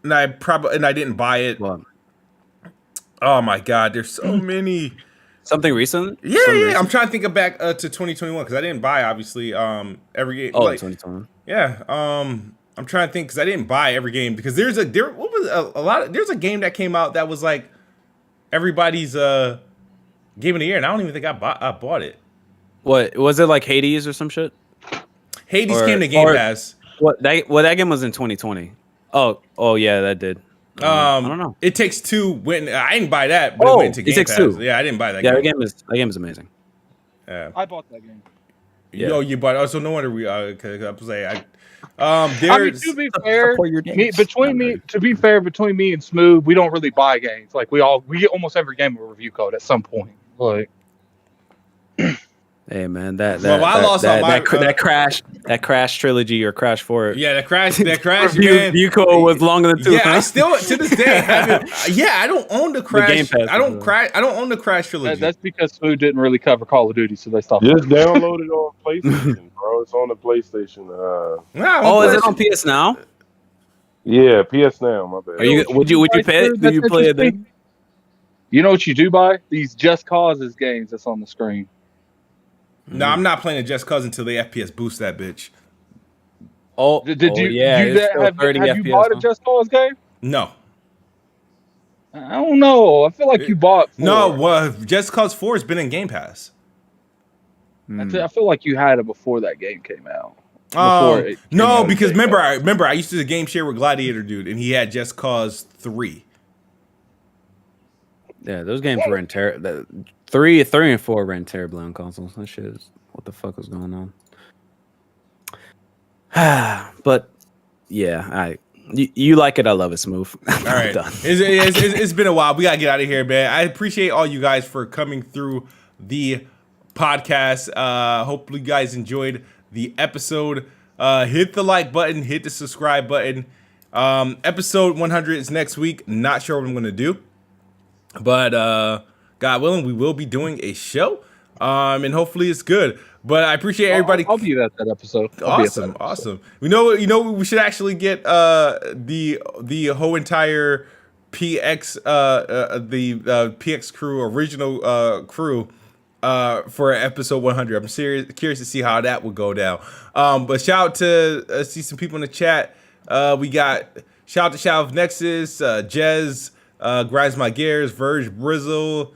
and I didn't buy it. What? Oh my god, there's so many. Something recent? Yeah. I'm trying to think back to 2021 because I didn't buy obviously every game. Oh, 2021. Yeah. I'm trying to think because I didn't buy every game because there's a game that came out that was like everybody's game of the year, and I don't even think I bought it. What was it like Hades or some shit? Hades came to Game Pass. That game was in 2020. Oh yeah, that did. I don't know. It Takes Two went. I didn't buy that, but it went to Game Pass. Two. Yeah, I didn't buy that. Yeah, game. that game is amazing. Yeah, I bought that game. Yeah. You bought. Oh, so no wonder we. Cause I was like, there's. To be fair, between me and Smooth, we don't really buy games. Like we get almost every game a review code at some point. Like. Hey man, that Crash trilogy or Crash 4. Yeah, the Crash review code was longer than 2. Yeah, I still to this day haven't. Yeah, I don't own the Crash. I don't own the Crash trilogy. That's because Smooth didn't really cover Call of Duty, so they stopped. Just download it on PlayStation, bro. It's on the PlayStation. Is it on PS Now? Yeah, PS Now. My bad. Would you pay it? Did you play it then? You know what you do buy? These Just Causes games that's on the screen. No, I'm not playing a Just Cause until the FPS boost that bitch. Have you bought a Just Cause game? No. I don't know. I feel like you bought 4. No, well, Just Cause 4 has been in Game Pass. I feel like you had it before that game came out. Because remember I used to game share with Gladiator Dude, and he had Just Cause 3. Yeah, those games were in terrible. 3 and 4 ran terribly on consoles. That shit is what the fuck was going on. But yeah, you like it, I love it, Smooth. All right, it's been a while. We gotta get out of here, man. I appreciate all you guys for coming through the podcast. Hopefully, you guys enjoyed the episode. Hit the like button, hit the subscribe button. Episode 100 is next week. Not sure what I'm gonna do, but God willing, we will be doing a show, and hopefully it's good. But I appreciate everybody. I'll be at that episode. Awesome. We know we should actually get the whole entire PX PX crew, original crew, for episode 100. I'm curious to see how that would go down. But shout out to see some people in the chat. We got shout out to Shadow of Nexus, Jez, Grinds My Gears, Verge Brizzle,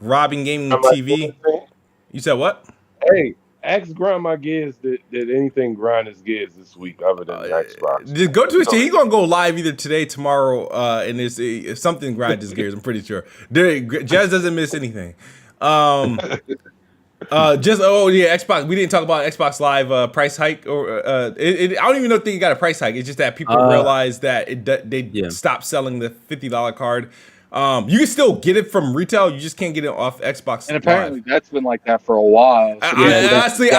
Robin Gaming TV. You said what? Hey, ask Grind My Gears did anything grind his gears this week other than Xbox. Just go to his channel. He's gonna go live either today, tomorrow, and it's something grind his gears. I'm pretty sure. Jazz doesn't miss anything. Xbox. We didn't talk about Xbox Live price hike or I don't even think it got a price hike. It's just that people realized that they stopped selling the $50 card. You can still get it from retail. You just can't get it off Xbox. And apparently that's been like that for a while. So honestly,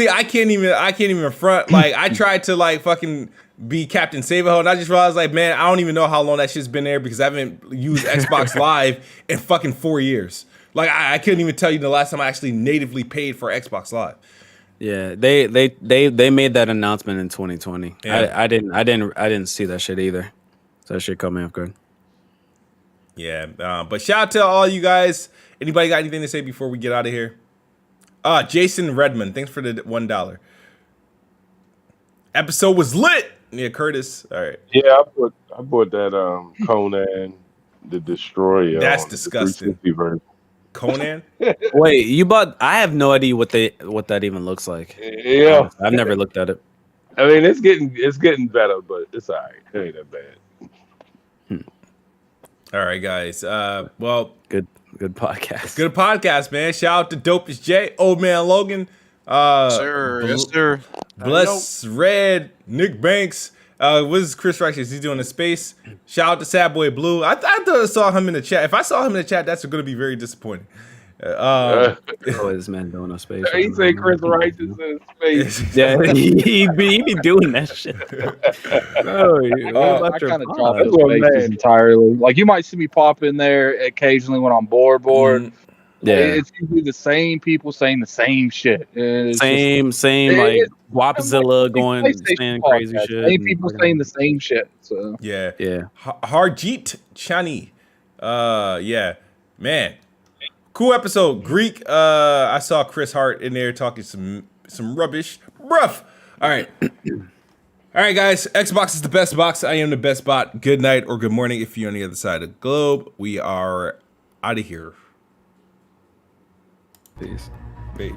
I can't even front. Like I tried to like fucking be Captain Save-A-Ho, and I just realized like, man, I don't even know how long that shit's been there because I haven't used Xbox Live in fucking 4 years. Like I couldn't even tell you the last time I actually natively paid for Xbox Live. Yeah, they made that announcement in 2020. Yeah. I didn't see that shit either. So that shit caught me off guard. Yeah, but shout out to all you guys. Anybody got anything to say before we get out of here? Jason Redmond, thanks for the $1. Episode was lit. Yeah, Curtis. All right. Yeah, I bought that Conan the Destroyer. That's disgusting. Conan? Wait, you bought? I have no idea what that even looks like. Yeah, I've never looked at it. I mean, it's getting better, but it's all right. It ain't that bad. All right, guys. Well, good podcast. Good podcast, man. Shout out to Dopest J, Ole Man Logan, Yes, sir. Bless Red, NickBanks. What is Chris Righteous? He's doing a space. Shout out to Sad Boy Blue. I thought I saw him in the chat. If I saw him in the chat, that's going to be very disappointing. This man doing a space. He said Chris Righteous in space. Yeah, he be doing that shit. I kind of drop those spaces entirely. Like you might see me pop in there occasionally when I'm bored. Yeah, it's usually the same people saying the same shit. Same like Wapzilla going saying crazy shit. Same people saying the same shit. So yeah. Harjeet Chani, yeah, man. Cool episode. Greek. I saw Chris Hart in there talking some rubbish. Bruff. All right. All right, guys. Xbox is the best box. I am the best bot. Good night or good morning if you're on the other side of the globe. We are out of here. Peace. Peace.